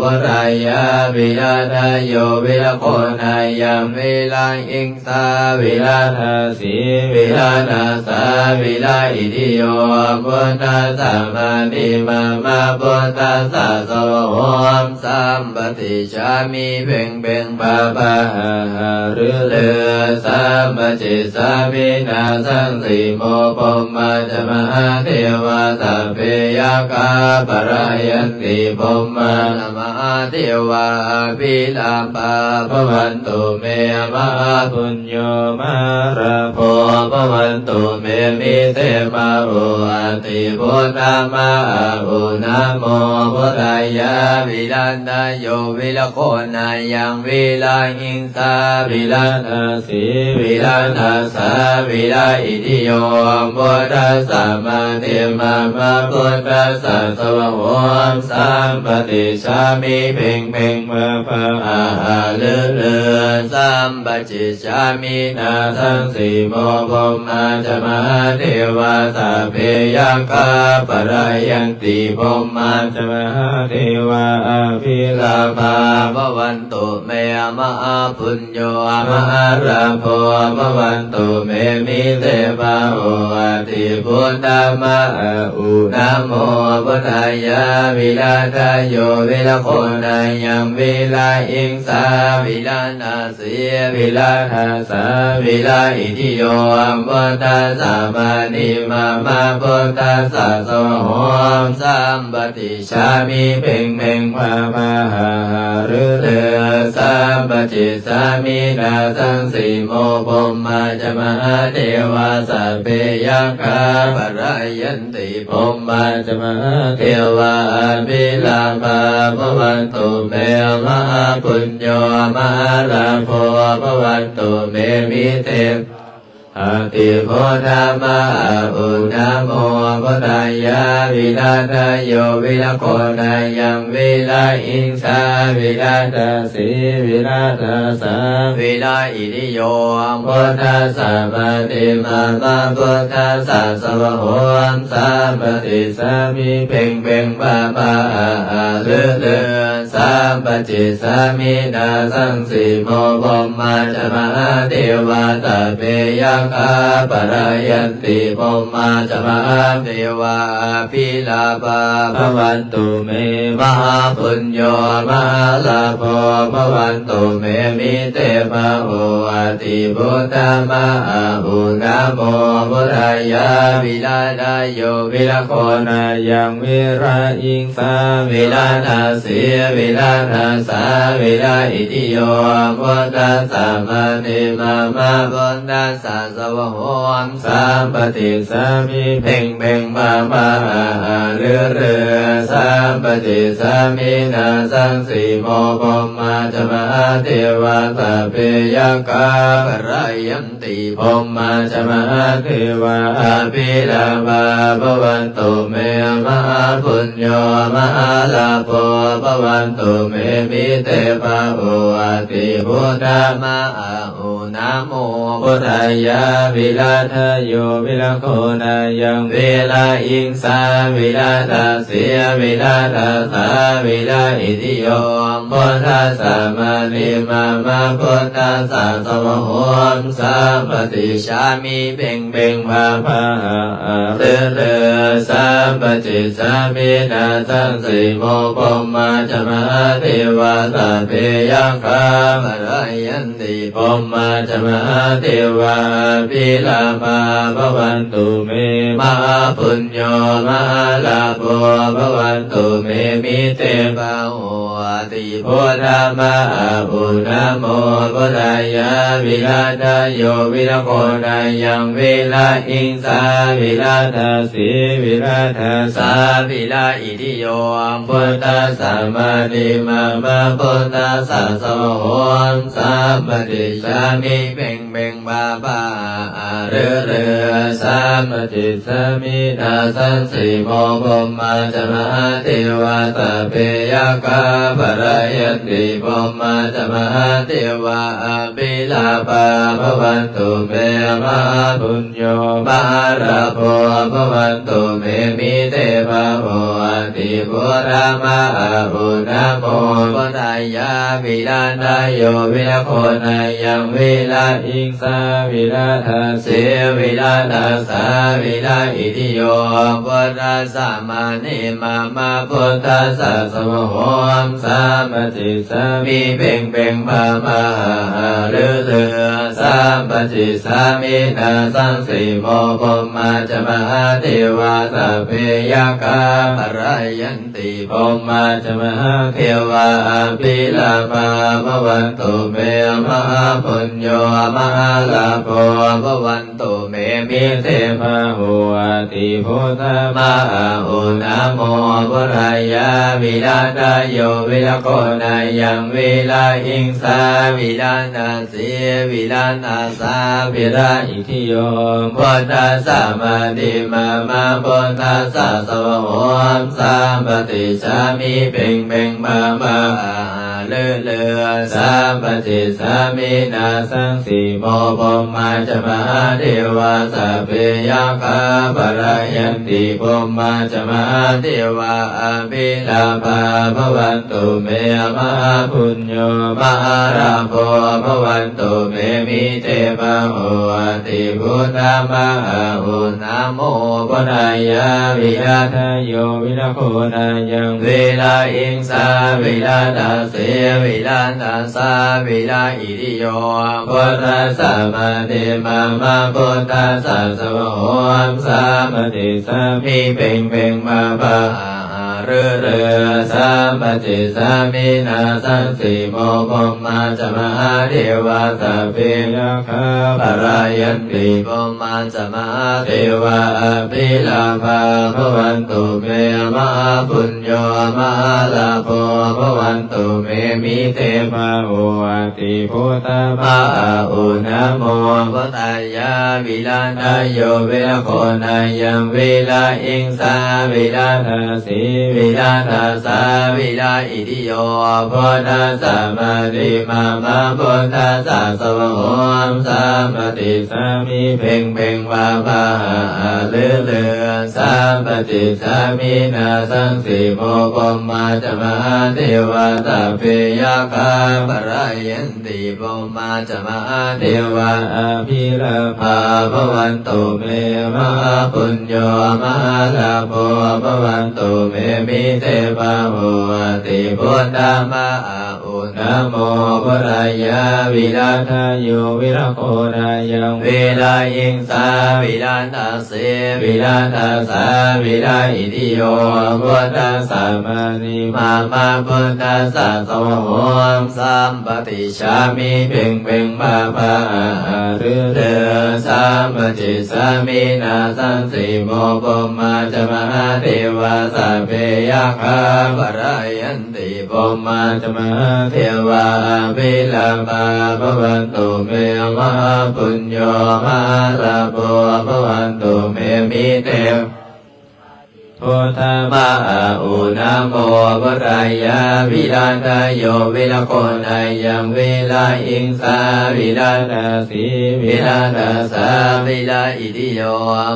พุทธายะวิลานาโยวิลโคนายังวิลาอิงสาวิลานาสีวิลานาสาวิลาอิทิโยพุทธัสสะมานิมามาพุทธัสสะสวะโหมสัมปติชามิเพ่งเพ่งปะปะเรือเรือสัมปจิสามินาสังสีโมภมมาจะมหาเทวาสัพเพยัคฆาปะรายันติพรหมาจะมหาเทวาภิลาภาภวันตุเมมหาปุญโยมหาราโภภวันตุเมมิเทวะโอวาติพุทธมะอุนะโมพุทธายะวิลานาโยวิลโคนายังวิลาหิงสาวิลานาสีวิลานาสาวิลาอิทิโยพุทธัสสะมานิมามาพุทธัสสะสวะโหมสัมปติชามิเพ่งเพ่งมาปะเลือเลือสัมปจิชามินาสังสีโมภมมาจะมหาเทวาสัพเพยัคฆาปะรายันติพรหมาจะมหาเทวาอภิลาภาภวันตุเมมหาปุญโยมหาราโภภวันตุเมมิเทวะโอวาติพุทธมะอุนะโมพุทธายะวิลานาโยวิลโคนายังวิลาอิงสาวิลานาสีวิลานาสาวิลาอิทิโยพุทธัสสะมานิมามาพุทธัสสะสวะโหมสัมปติชามิเพ่งเพ่งภาภาเรือเรือสัมปจิสามินาสังสีโมภมมาจะมหาเทวาสัพเพยัคฆาปะรายันติพรหมาจะมหาเทวาภิลาภาภวันตุเมมหาปุญโยมหาราโภภวันตุเมมิเท อะติโพธามะอุนะโมพุทธายะวิราชโยวิรโคนายังวิราอิงสาวิราชสีวิราชสาวิราอิริโยพุทธัสสะปฏิมามาพุทธัสสะสวะโหมสามปฏิสามิเพ่งเพ่งบาบาเลือเลือสามปฏิสามินาสังสีโมบมาจมาเทวาตาเปยคาปะรายันติโมมาจมาเทวาพิลาภาภวันตุเมมหาปุญโญมหาลาภภวันตุเมมิเตภะโออาติพุทธามะอุนะโมพุทธายะวิราชโยวิรโคนายังวิราอิงสาวิราชสีวิราชสาวิราอิติโยพุทธัสสะมานิมามาพุทธัสสะสวะโหมสามปฏิสามิเพ่งเพ่งมามาเรือเรือสามปฏิสามินาสังสีโมบมาจมาเทวาตาเปยกาปะรายันติโมมาจมาเทวาภิลาภาภวันตุเมมหาปุญโญมหาลาภภวันตุเมมิเตภะโออาติพุทธามะอุนะโมพุทธายะวิราชโยวิรโคนายังวิลาอิงสาวิราชสีวิราชสาวิราอิติโยพุทธัสสะมานิมามาพุทธัสสะสวะโหมสามปฏิชามิเพ่งเพ่งภาภาเรือเรือสามปฏิสามินาสังสีโมปมาจมาเทวาตาเปยคาปะรายันติปมาจมาเทวาภิลาภาภวันตุเมมหาปุญโญมหาลาภภวันตุเมมิเตภะโออาติพุทธามะอุนะโมพุทธายะวิราชโยวิรโคนายังวิราอิงสาวิราชสีวิราชสาวิราอิติโยพุทธัสสะมานิมามาพุทธัสสะสวะโหมสามปฏิสามิเพ่งเพ่งบาบาเรือเรือสามปฏิสามินาสังสีโมบมาจมาเทวาตาเปยกาปะรายันติโมมาจมาเทวาภิลาภาภวันตุเมมหาปุญโญมหาลาภภวันตุเมมิเตภะโออาติพุทธามะอุนะโมพุทธายะวิราชโยวิรโคนายังวิราอิงสาวิราชสีวิราชสาวิราอิติโยพุทธัสสะมานิมามาพุทธัสสะสวะโหมสามปฏิสามิเพ่งเพ่งมามาเรือเรือสามปฏิสามินาสังสีโมปมาจมาเทวาตาเปยกาปะรายันติโมมาจมาเทวาภิลาภาภวันตุเมมหาปุญโญมหาลาภภวันตุเมมิเตภะโออาติพุทธามะอุนะโมพุทธายะวิราชโยวิรโคนายังวิลาอิงสาวิราชสีวิราชสาวิราอิทิโยพุทธัสสะมานิมามาพุทธัสสะสวะโหมสามปฏิสามิเพ่งเพ่งมามาเลือเลือสามปฏิสามินาสังสีโมปมาจมาเทวาสะเปยคาปะรายันติปมาจมาเทวาภิลาภาภวันตุเมมหาปุญโญมหาลาภภวันตุเมมิเตภะโออาติพุทธามะอุนะโมพุทธายะวิราชโยวิรโคนายังวิราอิงสาวิราชสีวิราชสาวิราอิติโยพุทธัสสะมานิมามาพุทธัสสะสวะโหมสามปฏิสามิเพ่งเพ่งมาภาเ ฤเรสัมปติสามินาสังสีโมภมมาจมหาเทวาสัพเพยะคาปรายันติภมมาจมหาเทวาอภิลาภาภวันตุเมมหาปุญโญมหาลาภภวันตุเมมิเตภาโออาติพุทธภาอุณโมพุทธายาวิลานาโยเวโคนายังวิลาอิงสาวิลาทาสีวิลาทาสาวิลาอิติโยพุทธสัมมาทิมามาพุทธสัสวะโหมสัมปติสามิเพ่งเพ่งวาภาเลือเลือสัมปติสามินาสังสีโมภมมาจมหาเทวาสัพเพยะคาปรายันติภมมาจมหาเทวาอภิลาภาภวันตุเมมหาปุญโญมหาลาภภวันตุเมมิเทภาโหติพุทธมะอุณโมพุทธายาวิลาทายโยวิรโคนายังวิลาอิงสาวิลาทาเสวิลาทาสาวิลาอิติโยพุทธสัมมานิมามาพุทธสัสวะโหมสัมปติชามิเพ่งเพ่งบาภาหรือเดือสัมปติสามินาสังสีโมภมมาจมหาเทวาสัพเพยะคาปรายันติภมมาจมหาเทวาภิลาภาภวันตุเมมหาปุญโญมหาลาภภวันตุเมมิเตพุทธมะอุณโมพุทธายาวิลาทายโยวิลโคนายังวิลาอิงสาวิลาทาสีวิลาทาสาวิลาอิติโย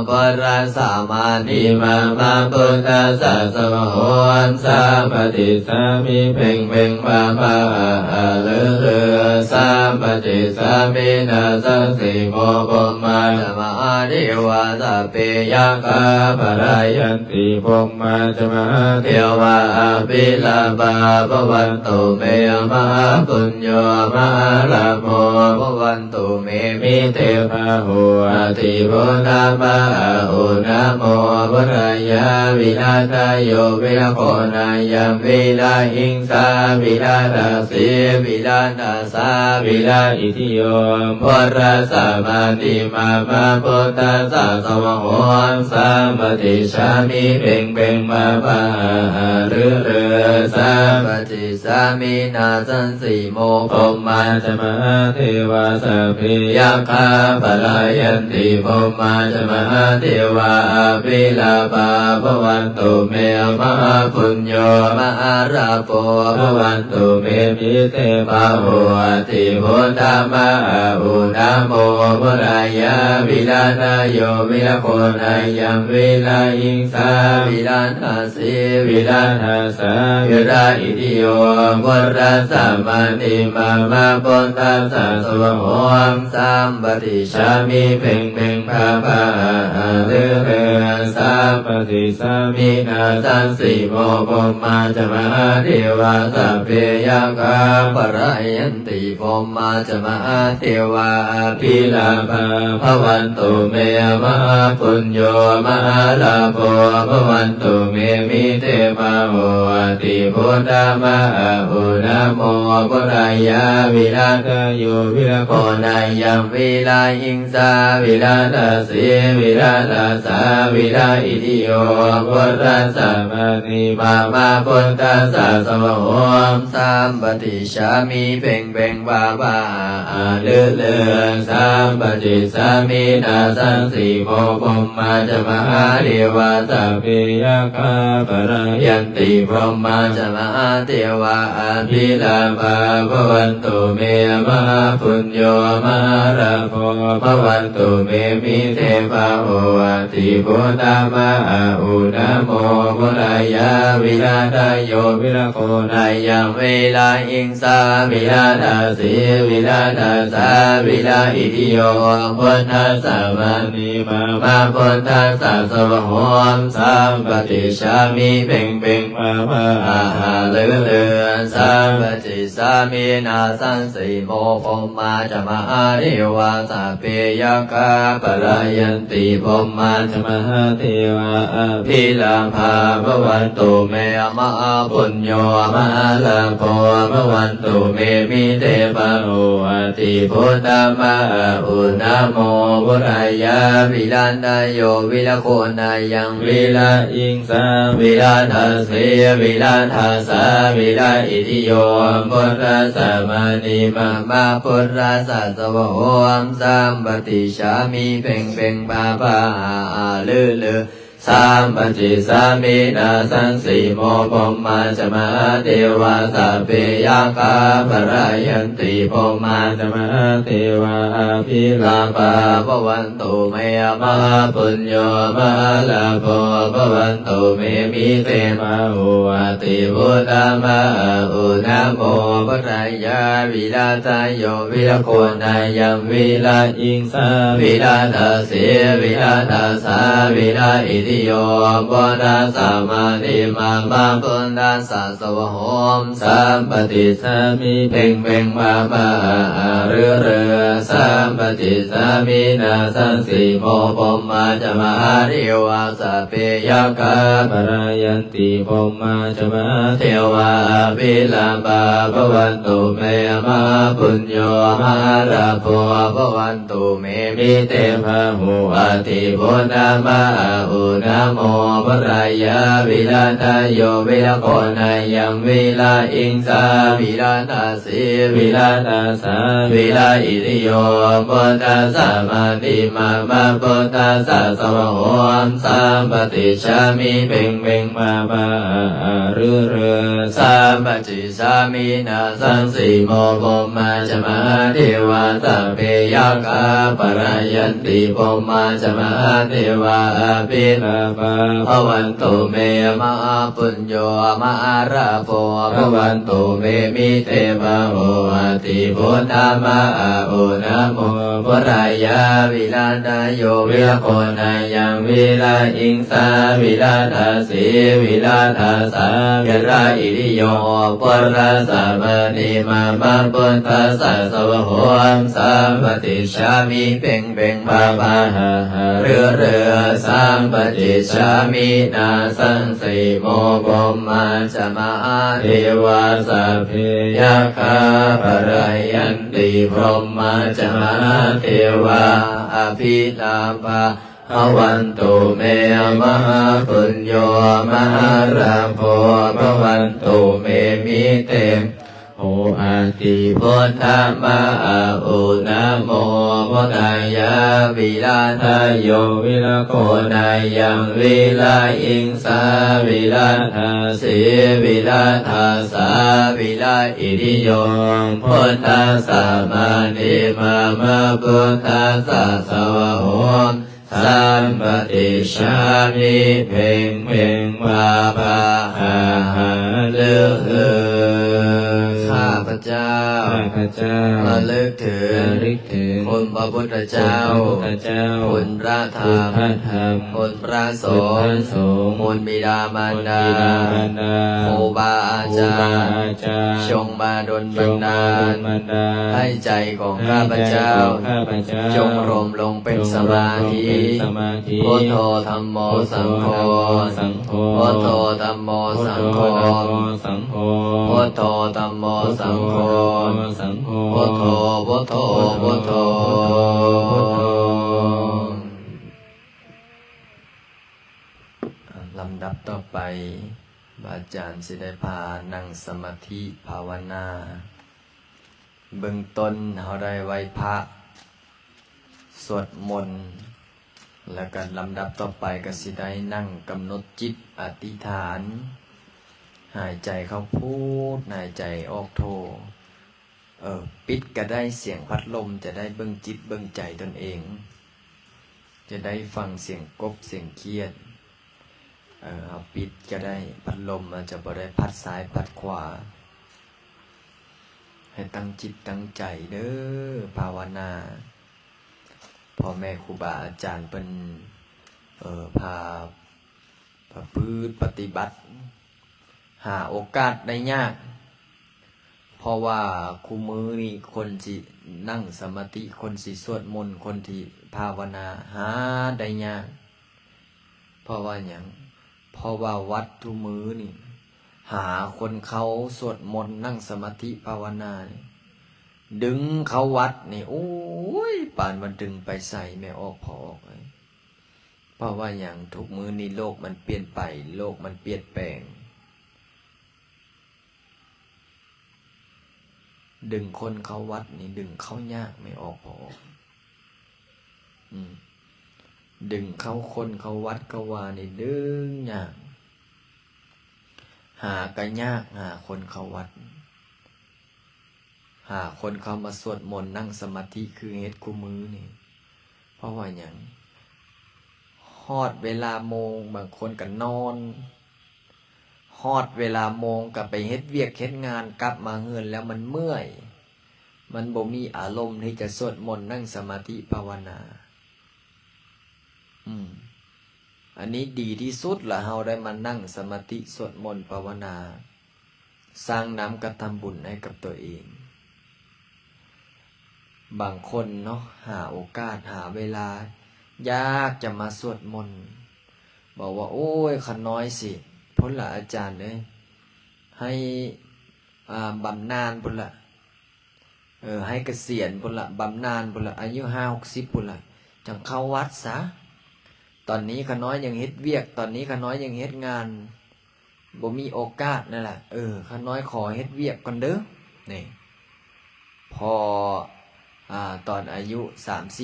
ปุทธสัมมานิมามาพุทธสัสวะโหมสัมปติสามิเพ่งเพ่งภาภาเลือเลือสัมปติสามินาสังสีโมภมมาจมหาเทวาสัพเพยะคาปรายันติภมมาจมหาเทวาอภิลาภาภวันตุเมมหาปุญโญมหาลาภภวันตุเมมิเทภาโหติพุทธมะอุณโมพุทธายาวิลาทายโยวิลโคนายังวิลาอิงสาวิลาทาสีวิลาทาสาวิลาอิทิโยพุทธสัมมาทิมามาพุทธสัสวะโหมสัมปติชามิเพ่งเพ่งมาภาหรือเรือสัมปติสามินาสังสีโมภมมาจมหาเทวาสัพเพยะคาปรายันติภมมาจมหาเทวาอภิลาภาภวันตุเมมหาปุญโญมหาราโภภวันตุเมมิเตภาโหติพุทธมะอุณโมพุทธายาวิลาทายโยวิลโคนายังวิลาอิงสาวิลาทาสีวิลาทาสาวิลาอิติโยพุทธสัมมาทิมามาพุทธสัสวะโหมสัมปติชามิเพ่งเพ่งภาภาเลือเลือสัมปติสามินาสังสีโมภมมาจมหาเทวาสัพเพยะคาปรายันติภมมาจมหาเทวาอภิลาภาภวันตุเมมหาปุญโญมหาลาภภวันตุเมมิเตภาโหติพุทธมะอุณโมพุทธายาวิลาทายโยวิลโคนายังวิลาอิงสาวิลาทาสีวิลาทาสาวิลาอิติโยพุทธสัมมานิมามาพุทธสัสวะโหมสัมปติชามิเพ่งเพ่งบาภาเลือเลือสัมปติสามินาสังสีโมภมมาจมหาเทวาสัพเพยะคาปรายันติภมมาจมหาเทวาอภิลาภาภวันตุเมมหาปุญโญมหาราโภภวันตุเมมิเทภาโหติพุทธมะอุณโมพุทธายาวิลาทายโยวิลโคนายังวิลาอิงสาวิลาทาสีวิ ลาทัสสะวิลาอิทิโยพุทธัสสะมานิมาพุทธัสสะสวะโหมสัมปติชามิเพ่งเพ่งมาอาหาเลือสัมปติสามินาสันสีโมภมมาจะมาเทวาสัพเพยกาปรายยันติภมมาจะมาเทวาภิลาภาภวันตุเมมะปุญโยมะลาโภภวันตุเมมิเตปะโออติพุทธมะอุณโมพุทธายาวิลันตโยวิลโคนายังวิลาอิงสาวิลาทัสเสวิลาทัสสะวิลาอิทิโยพุทธัสสะมานิมาพุทธัสสะสวะโหมสัมปติชามิเพ่งเพ่งปาปาลือสัมปติสามินาสันสีโมภมมาจะมาเทวาสัพเพยกาปรายยันติภมมาจะมาเทวาภิลาภาภวันตุเมมะปุญโยมะลาโภภวันตุเมมิเตมะโหติพุทธมะอุณโมพุทธายาวิลาตโยวิลโคนายังวิลาอิงสาวิลาทัสเสวิลาทัสสะวิลาอิทิโยพุทธัสสะมานิมาพุทธัสสะสวะโหมสัมปติสามิเพ่งเพ่งมาเรือสัมปติสามินาสันสีโมภมมาจะมาเทวาสัพเพยกาปรายยันติภมมาจะมาเทวาภิลาภาภวันตุเมมะปุญโยมะลาโภภวันตุเมมิเตภะโหอติพุทธมะอุณโมพุทธายาวิลาทโยวิลโคนายังวิลาอิงสาวิลาทัสสีวิลาทัสสะวิลาอิทิโยพุทธัสสะมานิมาพุทธัสสะสวะโหมสัมปติชามิเพ่งเพ่งมาเรือสัมปติสามินาสันสีโมภมมาจะมาเทวาสัพเพยกาปรายยันติภมมาจะมาเทวาภิลาภาภวันตุเมมะปุญโยมะราโภภวันตุเมมิเตภะโหติพุทธมะอุณโมพุทธายาวิลันตโยวิลโคนายังวิลาอิงสาวิลาทัสสีวิลาทัสสะวิลาอิทิโยพุทธัสสะมานิมาพุทธัสสะสวะโหมสัมปติชามิเพ่งเพ่งปาปาเรือสัมปติชามินาสันสีโมภมมาจะมาเทวาสัพเพยคาปรายยันติพรหมาจะมาเทวาอภิลาภาภวันตุเมมะปุญโยมะราโภภวันตุเมมิเตโออาติพุทธมะอุณโมพุทธายาวิลาทโยวิลโคนายังวิลาอิงสาวิลาทัสสีวิลาทัสสะวิลาอิทิโยพุทธัสสะมานิมาพุทธัสสะสวะโหมสัมปติชามิเพ่งเพ่งมาภาเลือข้าพเจ้าระลึกถึงคุณพระพุทธเจ้าคุณพระธรรมคุณพระสงฆ์คุณบิดามารดาครูบาอาจารย์จงมาดลบันดาลให้ใจของข้าพเจ้าจงรวมลงเป็นสมาธิพุทโธธัมโมสังโฆพุทโธธัมโมสังโฆพุทโธธัมโมสังโฆพุทโธพุทโธพุทโธลำดับต่อไปอาจารย์สิได้พานั่งสมาธิภาวนาเบื้องต้นเขาได้ไหว้พระสวดมนต์แล้วก็ลำดับต่อไปก็สิได้นั่งกำหนดจิตอธิษฐานหายใจเข้าพูดหายใจออกโทปิดก็ได้เสียงพัดลมจะได้เบิ่งจิตเบิ่งใจตนเองจะได้ฟังเสียงกบเสียงเคียดเอาปิดก็ได้พัดลมมันจะบ่ได้พัดซ้ายพัดขวา ให้ตั้งจิตตั้งใจเด้อภาวนาพ่อแม่ครูบาอาจารย์เป็นพาพืชปฏิบัติหาโอกาสได้ยากเพราะว่าคู่มือนี่คนสินั่งสมาธิคนสิสวดมนต์คนที่ภาวนาหาได้ยากเพราะว่าหยังเพราะว่าวัดทุกมือนี่หาคนเขาสวดมนต์นั่งสมาธิภาวนานี่ดึงเขาวัดนี่โอ้ยป่านมันดึงไปใส่ไม่ออกพอออกเลยเพราะว่าอย่างทุกมือนี่โลกมันเปลี่ยนไปโลกมันเปลี่ยนแปลงดึงคนเขาวัดนี่ดึงเขายากไม่ออกพอออกดึงเขาคนเขาวัดเขาวานี่ดึงยากหาก็ยากหาคนเขาวัดหาคนเขามาสวดมนต์นั่งสมาธิคือเฮ็ดคู่มือนี่เพราะว่าอย่างฮอดเวลาโมงบางคนก็นอนฮอดเวลาโมงก็ไปเฮ็ดเวียกเฮ็ดงานกลับมาเฮือนแล้วมันเมื่อยมันบ่มีอารมณ์ที่จะสวดมนต์นั่งสมาธิภาวนาอันนี้ดีที่สุดละเฮาได้มานั่งสมาธิสวดมนต์ภาวนาสร้างน้ำกระทำบุญให้กับตัวเองบางคนเนาะหาโอกาสหาเวลายากจะมาสวดมนต์บอกว่าโอ้ยขันน้อยสิพ้นละอาจารย์เลยให้บำนาญพ้นละให้เกษียณพ้นละบำนาญพ้นละอายุ50พ้นละจังเข้าวัดซะตอนนี้ขน้อยยังเฮ็ดเวียกตอนนี้ขน้อยยังเฮ็ดงานบ่มีโอกาสนั่นแหละขน้อยขอเฮ็ดเวียกก่อนเด้อนี่พอตอนอายุ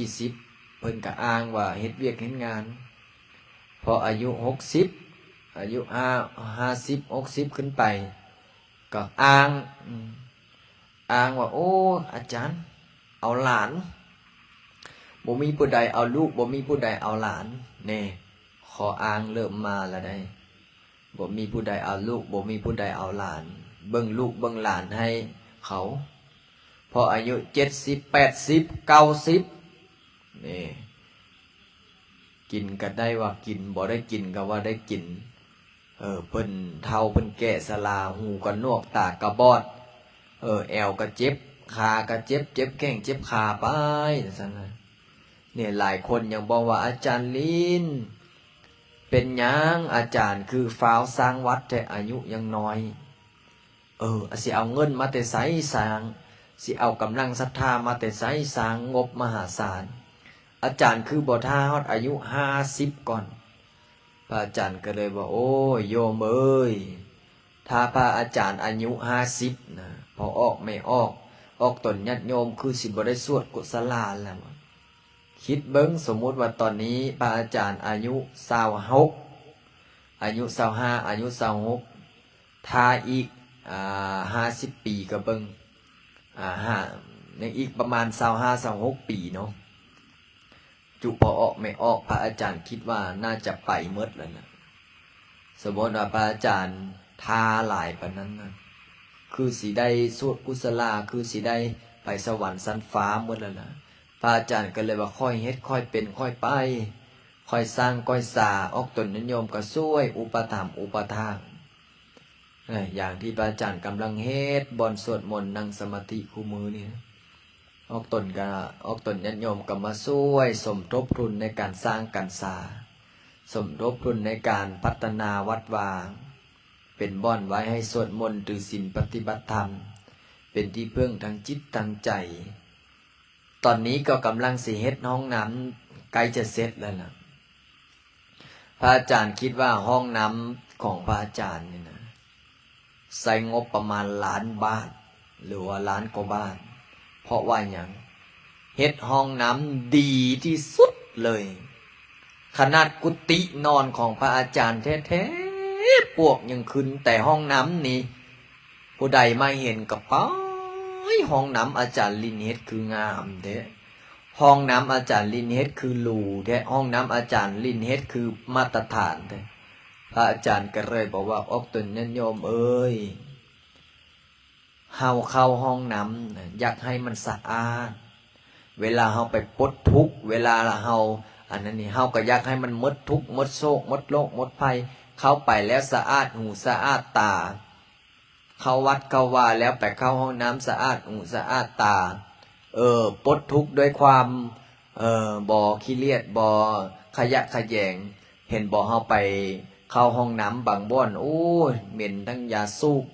30-40เพิ่นก็อ้างว่าเฮ็ดเวียกเฮ็ดงานพออายุ60อายุ50-60ขึ้นไปก็อ้างว่าโอ้อาจารย์เอาหลานบ่มีผู้ใดเอาลูกบ่มีผู้ใดเอาหลานแน่ขออ้างเริ่มมาแล้วได้บ่มีผู้ใดเอาลูกบ่มีผู้ใดเอาหลานเบิ่งลูกเบิ่งหลานให้เขาพออายุ70 80 90นี่กินก็ได้ว่ากินบ่ได้กินก็ว่าได้กินเพิ่นเฒ่าเพิ่นแก่สลาหูก็นวกตากระบอดแอวก็เจ็บขาก็เจ็บแข้งเจ็บขาไปซั่นน่ะเนี่ยหลายคนยังบอกว่าอาจารย์ลินเป็นหยังอาจารย์คือฟ้าวสร้างวัดแต่อายุยังน้อยสิเอาเงินมาแต่ไสสร้างสิเอากำลังศรัทธามาแต่ไสสร้างงบมหาศาลอาจารย์คือบ่ท่าฮอดอายุ50ก่อนพระอาจารย์ก็เลยว่าโอ้ยโยมเอ้ยถ้าพระอาจารย์อายุ50นะพอออกไม่ออกตนญาติโยมคือสิบ่ได้สวดกุศลาแล้วคิดเบิ่งสมมุติว่าตอนนี้พระอาจารย์อายุ26อายุ25อายุ26ถ้าอีก50ปีก็เบิ่งอีกประมาณ25-26ปีเนาะจุพอออกไม่ออกพระอาจารย์คิดว่าน่าจะไปหมดแล้วนะสมมติว่าพระอาจารย์ทาหลายปานนั้นนะคือสิได้สวดกุศลาคือสิได้ไปสวรรค์ชั้นฟ้าหมดแล้วนะพระอาจารย์ก็เลยว่าค่อยเฮ็ดค่อยเป็นค่อยไปค่อยสร้างค่อยสาออกตนนิยมก็ช่วยอุปถัมภ์อุปทานอย่างที่พระอาจารย์กำลังเฮ็ดบอนสวดมนต์นั่งสมาธิคู่มือนี่ออกตนญาติโยมก็มาช่วยสมทบทุนในการสร้างการสาสมทบทุนในการพัฒนาวัดวาเป็นบ่อนไว้ให้สวดมนต์ถือศีลปฏิบัติธรรมเป็นที่พึ่งทางจิตทางใจตอนนี้ก็กำลังสิเฮ็ดห้องน้ำใกล้จะเสร็จแล้วนะพระอาจารย์คิดว่าห้องน้ำของพระอาจารย์นี่นะใส่งบประมาณ1,000,000 บาทหรือว่า1,000,000 กว่าบาทเพราะว่าอย่างเฮ็ดห้องน้ำดีที่สุดเลยขนาดกุฏินอนของพระอาจารย์แท้ๆปวกยังขึ้นแต่ห้องน้ำนี่ผู้ใดมาเห็นกับป้ายห้องน้ำอาจารย์ลินเฮ็ดคืองามแท้ห้องน้ำอาจารย์ลินเฮ็ดคือหรูแท้ห้องน้ำอาจารย์ลินเฮ็ดคือมาตรฐานแท้พระอาจารย์ก็เลยบอกว่าออกตนญาติโยมเอ้ย เฮาเข้าห้องน้ำอยากให้มันสะอาดเวลาเฮาไปปลดทุกข์เวลาเฮาอันนั้นนี่เฮาก็อยากให้มันหมดทุกข์หมดโศกหมดโรคหมดภัยเข้าไปแล้วสะอาดหูสะอาดตาเข้าวัดเข้าว่าแล้วไปเข้าห้องน้ำสะอาดหูสะอาดตาปลดทุกข์ด้วยความบ่ขี้เลียดบ่ขยะขยงเห็นบ่เฮาไปเข้าห้องน้ำบางบ่อนโอ้ยเหม็นทั้งยาสูบ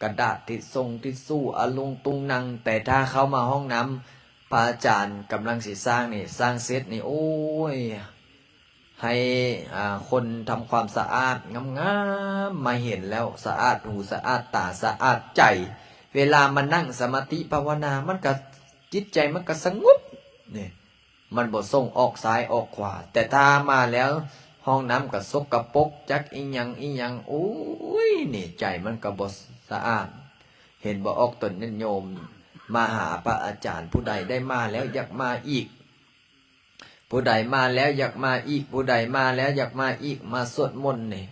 กระดาษทิชชู่อลุงตุงนังแต่ถ้าเข้ามาห้องน้ำพระอาจารย์กำลังสิสร้างนี่สร้างเสร็จนี่โอ้ยให้คนทำความสะอาดงามๆมาเห็นแล้วสะอาดหูสะอาดตาสะอาดใจเวลามานั่งสมาธิภาวนามันก็จิตใจมันก็สงบนี่มันบ่ส่งออกซ้ายออกขวาแต่ถ้ามาแล้วห้องน้ำก็สกปรกจักอีหยังโอ้ยนี่ใจมันก็บ่สะอาดเห็นบ่ออกตนโยมมาหาพระอาจารย์ผู้ใดได้มาแล้วอยากมาอีกผู้ใดมาแล้วอยากมาอีกผู้ใดมาแล้วอยากมาอีกมาสวดมนต์นี่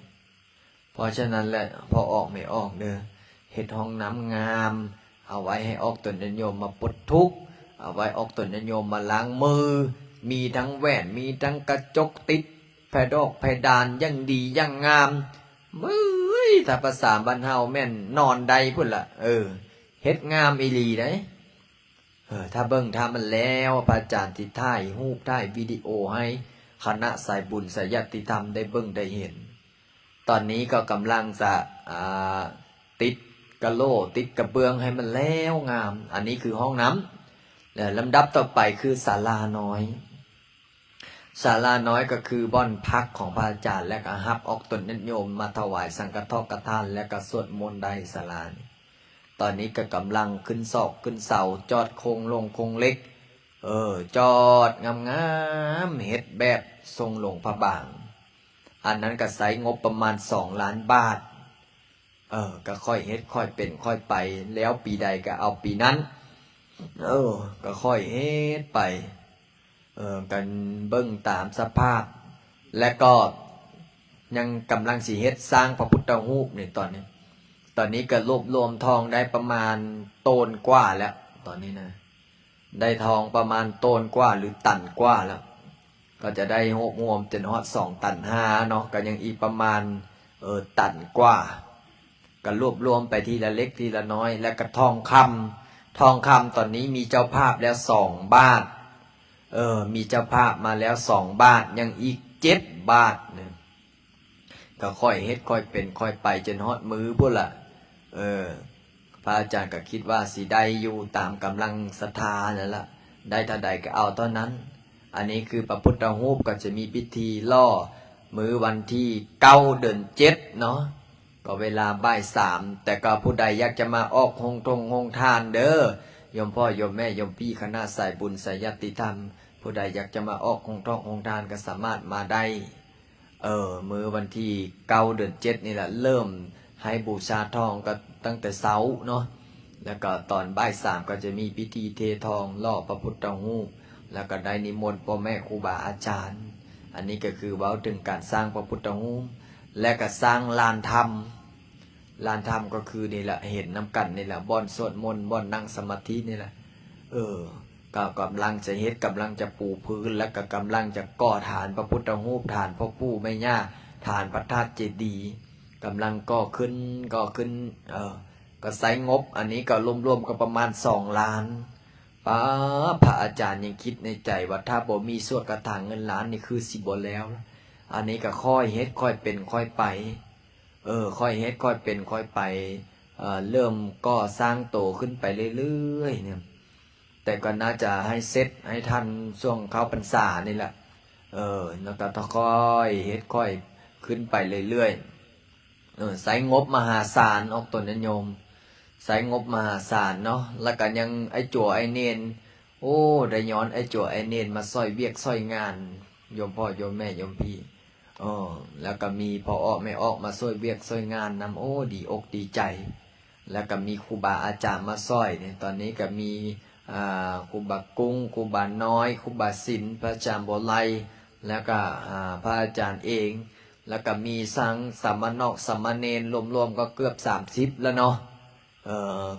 เพราะฉะนั้นแหละพอออกไม่ออกเด้อเฮ็ดห้องน้ำงามเอาไว้ให้ออกตนโยมมาปลดทุกข์เอาไว้ออกตนโยมมาล้างมือมีทั้งแหวนมีทั้งกระจกติดแผ่ดอกแผ่ดานยังดียังงามมือถ้าภาษาบ้านเฮาแม่นนอนใดพุ่นล่ะเฮ็ดงามอีหลีได้ถ้าเบิ่งถ้ามันแล้วพระอาจารย์ที่ถ่ายรูปถ่ายวิดีโอให้คณะสายบุญสายญาติธรรมได้เบิ่งได้เห็นตอนนี้ก็กำลังจะติดกะโหลติดกระเบื้องให้มันแล้วงามอันนี้คือห้องน้ำแล้วลำดับต่อไปคือศาลาน้อยศาลาน้อยก็คือบ่อนพักของพระอาจารย์และก็รับออกตนโยมมาถวายสังฆทานกทานและก็สวดมนต์ได้ศาลาตอนนี้ก็กำลังขึ้นศอกขึ้นเสาจอดโครงลงโครงเล็กจอดงามๆเฮ็ดแบบทรงหลวงพระบางอันนั้นก็ใช้งบประมาณ2 ล้านบาทก็ค่อยเฮ็ดค่อยเป็นค่อยไปแล้วปีใดก็เอาปีนั้นก็ค่อยเฮ็ดไปกันเบิ่งตามสภาพและก็ยังกำลังสิเฮ็ดสร้างพระพุทธรูปในตอนนี้ก็รวบรวมทองได้ประมาณโตนกว่าแล้วตอนนี้นะได้ทองประมาณโตนกว่าหรือตันกว่าแล้วก็จะได้6 รวมจนฮอด2 ตัน 5เนาะก็ยังอีกประมาณตันกว่าก็รวบรวมไปทีละเล็กทีละน้อยแล้วก็ทองคำตอนนี้มีเจ้าภาพแล้ว2 บาทมีเจ้าภาพมาแล้ว2 บาทยังอีก7 บาทเนี่ยก็ค่อยเฮ็ดค่อยเป็นค่อยไปจนฮอดมือพุ่นล่ะพระอาจารย์ก็คิดว่าสิได้อยู่ตามกำลังศรัทธานั่นล่ะได้เท่าใดก็เอาเท่านั้นอันนี้คือพระพุทธรูปก็จะมีพิธีล่อมือวันที่9 เดือน 7เนาะก็เวลาบ่าย 3แต่ก็ผู้ใดอยากจะมาออกโรงทานเด้อยมพ่อยมแม่ยมพี่คณะสายบุญสายญาติธรรมผู้ใดอยากจะมาออกโรงทานก็สามารถมาได้มื้อวันที่9 เดือน 7นี่แหละเริ่มให้บูชาทองก็ตั้งแต่เช้าเนาะแล้วก็ตอนบ่าย 3ก็จะมีพิธีเททองล่อพระพุทธรูปแล้วก็ได้นิมนต์พ่อแม่ครูบาอาจารย์อันนี้ก็คือเว้าถึงการสร้างพระพุทธรูปและก็สร้างลานธรรมก็คือนี่แหละเห็นน้ำกันนี่แหละบ่อนสวดมนต์บ่อนนั่งสมาธินี่แหละก็กำลังจะเฮ็ดกำลังจะปูพื้นแล้วก็กำลังจะก่อฐานพระพุทธรูปฐานพ่อปู่แม่ย่าฐานพระธาตุเจดีย์กำลังก่อขึ้นก็ใช้งบอันนี้ก็รวมๆก็ประมาณ2 ล้านพระอาจารย์ยังคิดในใจว่าถ้าบ่มีส่วนกระถางเงินล้านนี่คือสิบ่แล้วอันนี้ก็ค่อยเฮ็ดค่อยเป็นค่อยไปค่อยเฮ็ดค่อยเป็นค่อยไปเริ่มก็สร้างโตขึ้นไปเรื่อยๆเนี่ยแต่ก็น่าจะให้เสร็จให้ทันช่วงเข้าพรรษานี่แหละแล้วก็ค่อยเฮ็ดค่อยขึ้นไปเรื่อยๆใช้งบมหาศาลออกตนโยมใช้งบมหาศาลเนาะแล้วก็ยังไอ้จั่วไอ้เนนได้ย้อนไอ้จั่วไอ้เนนมาซอยเวียกซอยงานโยมพ่อโยมแม่โยมพี่แล้วก็มีพอออกไม่ออกมาซอยเวียกซอยงานนำดีอกดีใจแล้วก็มีครูบาอาจารย์มาซอยเนี่ยตอนนี้ก็มีครูบากุ้งครูบาน้อยครูบาศิลป์พระอาจารย์บัวไลแล้วก็พระอาจารย์เองแล้วก็มีสังสามนอกสามเณรรวมๆก็เกือบ30แล้วเนาะ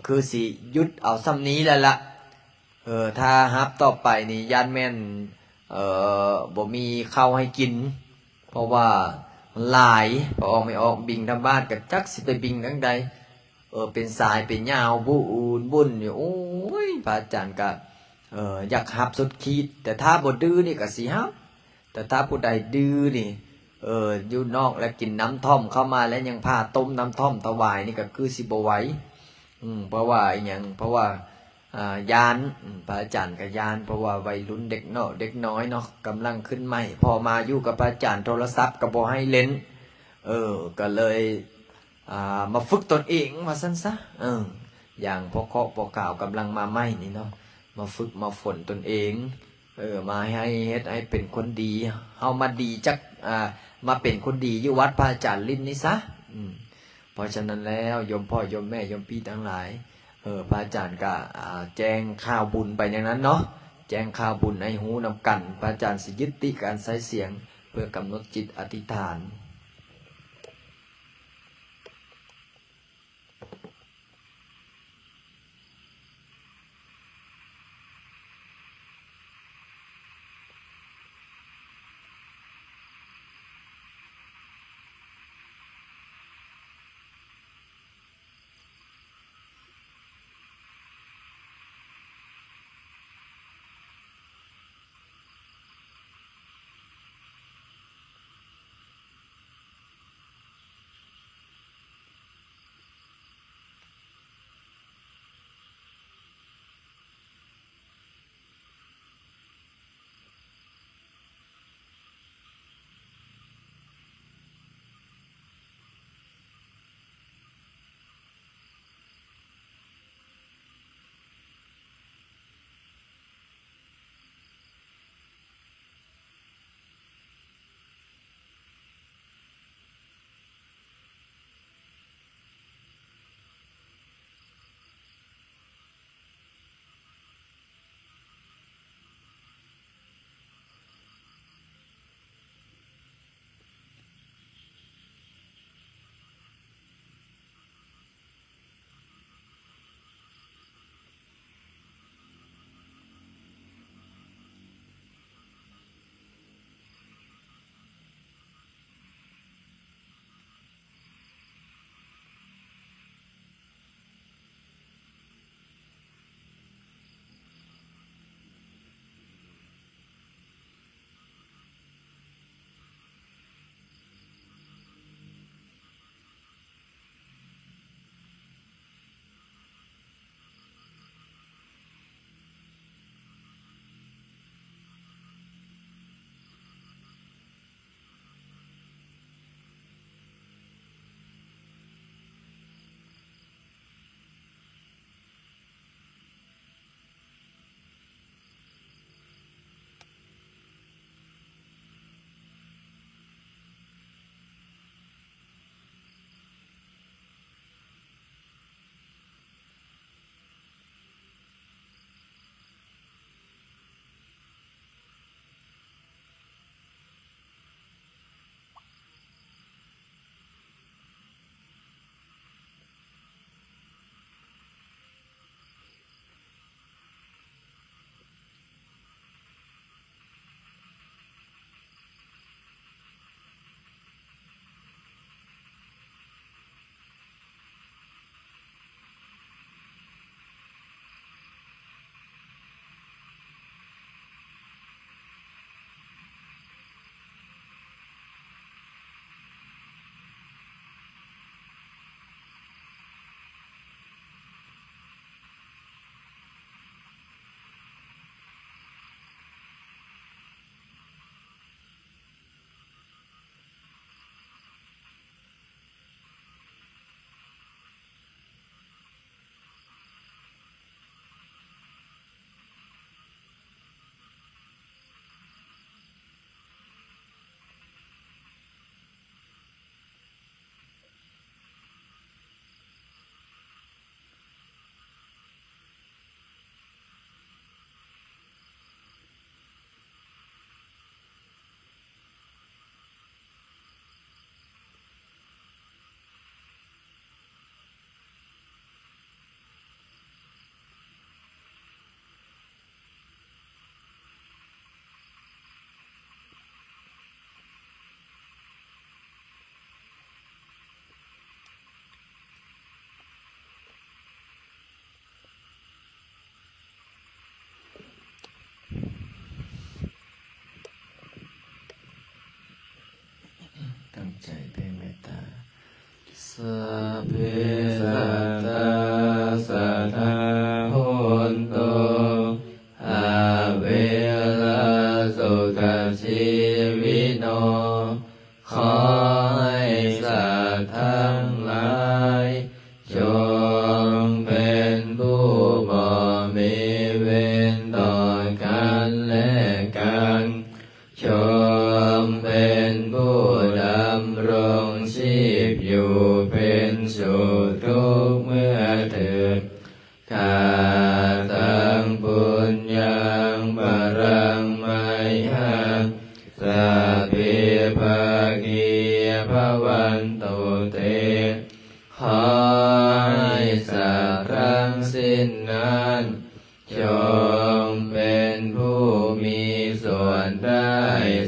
คือสิหยุดเอาซ้ำนี้แล้วล่ะถ้าฮับต่อไปนี่ย่านแม่นบ่มีข้าวให้กินเพราะว่ามันหลายพอออกไม่ออกบิงทำบ้านก็จักสิไปบิงทั้งใดเป็นสายเป็นยาวบุญบุญอยู่โอ้ยพระอาจารย์ก็อยากฮับสุดขีดแต่ถ้าบ่ดื้อนี่ก็สิฮับแต่ถ้าผู้ใดดื้อนี่อยู่นอกแล้วกินน้ำท่อมเข้ามาแล้วยังพาต้มน้ำท่อมถวายนี่ก็คือสิบ่ไหวเพราะว่าอีหยังเพราะว่ายานพระอาจารย์ก็ยานเพราะว่าวัยรุ่นเด็กเนาะเด็กน้อยเนาะกำลังขึ้นใหม่พอมาอยู่กับพระอาจารย์โทรศัพท์ก็บ่ให้เล่นก็เลยมาฝึกตนเองว่าซั่นซะอย่างพอเคาะพอข่าวกำลังมาใหม่นี่เนาะมาฝึกมาฝนตนเองมาให้เฮ็ดให้เป็นคนดีเฮามาดีจักมาเป็นคนดีอยู่วัดพระอาจารย์ลิ้นนี่ซะเพราะฉะนั้นแล้วโยมพ่อโยมแม่โยมพี่ทั้งหลายพระอาจารย์ก็แจ้งข่าวบุญไปอย่างนั้นเนาะแจ้งข่าวบุญให้หูนำกันพระอาจารย์สิยึดติการใช้เสียงเพื่อกำหนดจิตอธิษฐาน ใจแผ่เมตตาสัพเพสัตตาสัทธาโหนตุอาเวลาสุขชีวิโนขอให้สัตว์ทั้งหลายจงเป็นผู้บ่มีเวรต่อกันและกันจงเป็นผู้ดำรงชีพอยู่เป็นสุขทุกเมื่อเถิดกาตังปุญญังปรังไมหังสัพเพภาคีภวันตุเตขอให้สัตว์ทั้งสิ้นนั้นจงเป็นผู้มีส่วนได้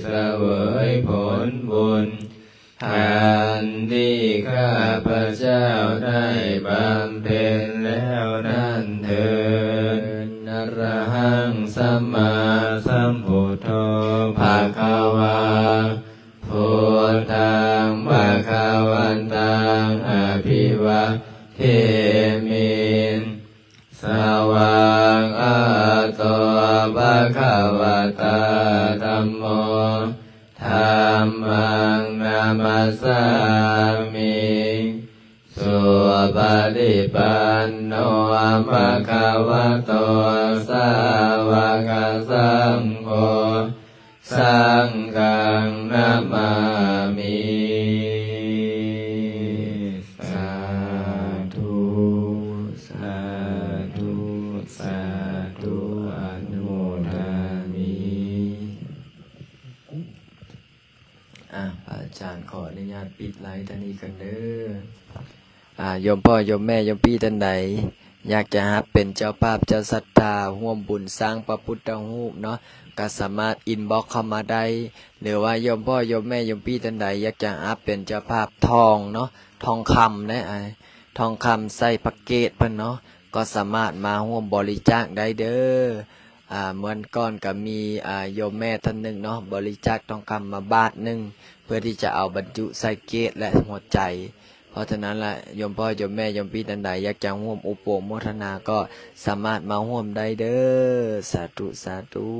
เสวยผลบุญทันที่ข้าพเจ้าได้บำเพ็ญแล้วนั่นเถิดอรหังสัมมาสัมพุทโธภะคะวาพุทธังภะคะวันตังอภิวาเทมิสวากขาโตภะคะวะตาธัมโมธัมมังนามัสสามิสุปฏิปันโนภะคะวะโตสาวกสังโฆสังฆังนามามิสาธุสาธุสาธุอนุโมทามิพระอาจารย์ขออนุญาตปิดไลฟ์ท่านี้กันเด้อโยมพ่อโยมแม่โยมพี่ท่านใดอยากจะเป็นเจ้าภาพเจ้าศรัทธาร่วมบุญสร้างพระพุทธรูปเนาะก็สามารถอินบ็อกเข้ามาได้หรือว่าโยมพ่อโยมแม่โยมพี่ท่านใดอยากจะเป็นเจ้าภาพทองเนาะทองคำนะทองคำใส่แพ็กเกจเพิ่นเนาะก็สามารถมาร่วมบริจาคได้เด้อเหมือนก่อนก็มีโยมแม่ท่านหนึ่งเนาะบริจาคทองคำมาบาทหนึ่งเพื่อที่จะเอาบรรจุใส่เกจและหัวใจเพราะฉะนั้นละโยมพ่อโยมแม่โยมพี่ท่านใดอยากจะร่วมอุปโภคทนาก็สามารถมาร่วมได้เด้อสาธุสาธุ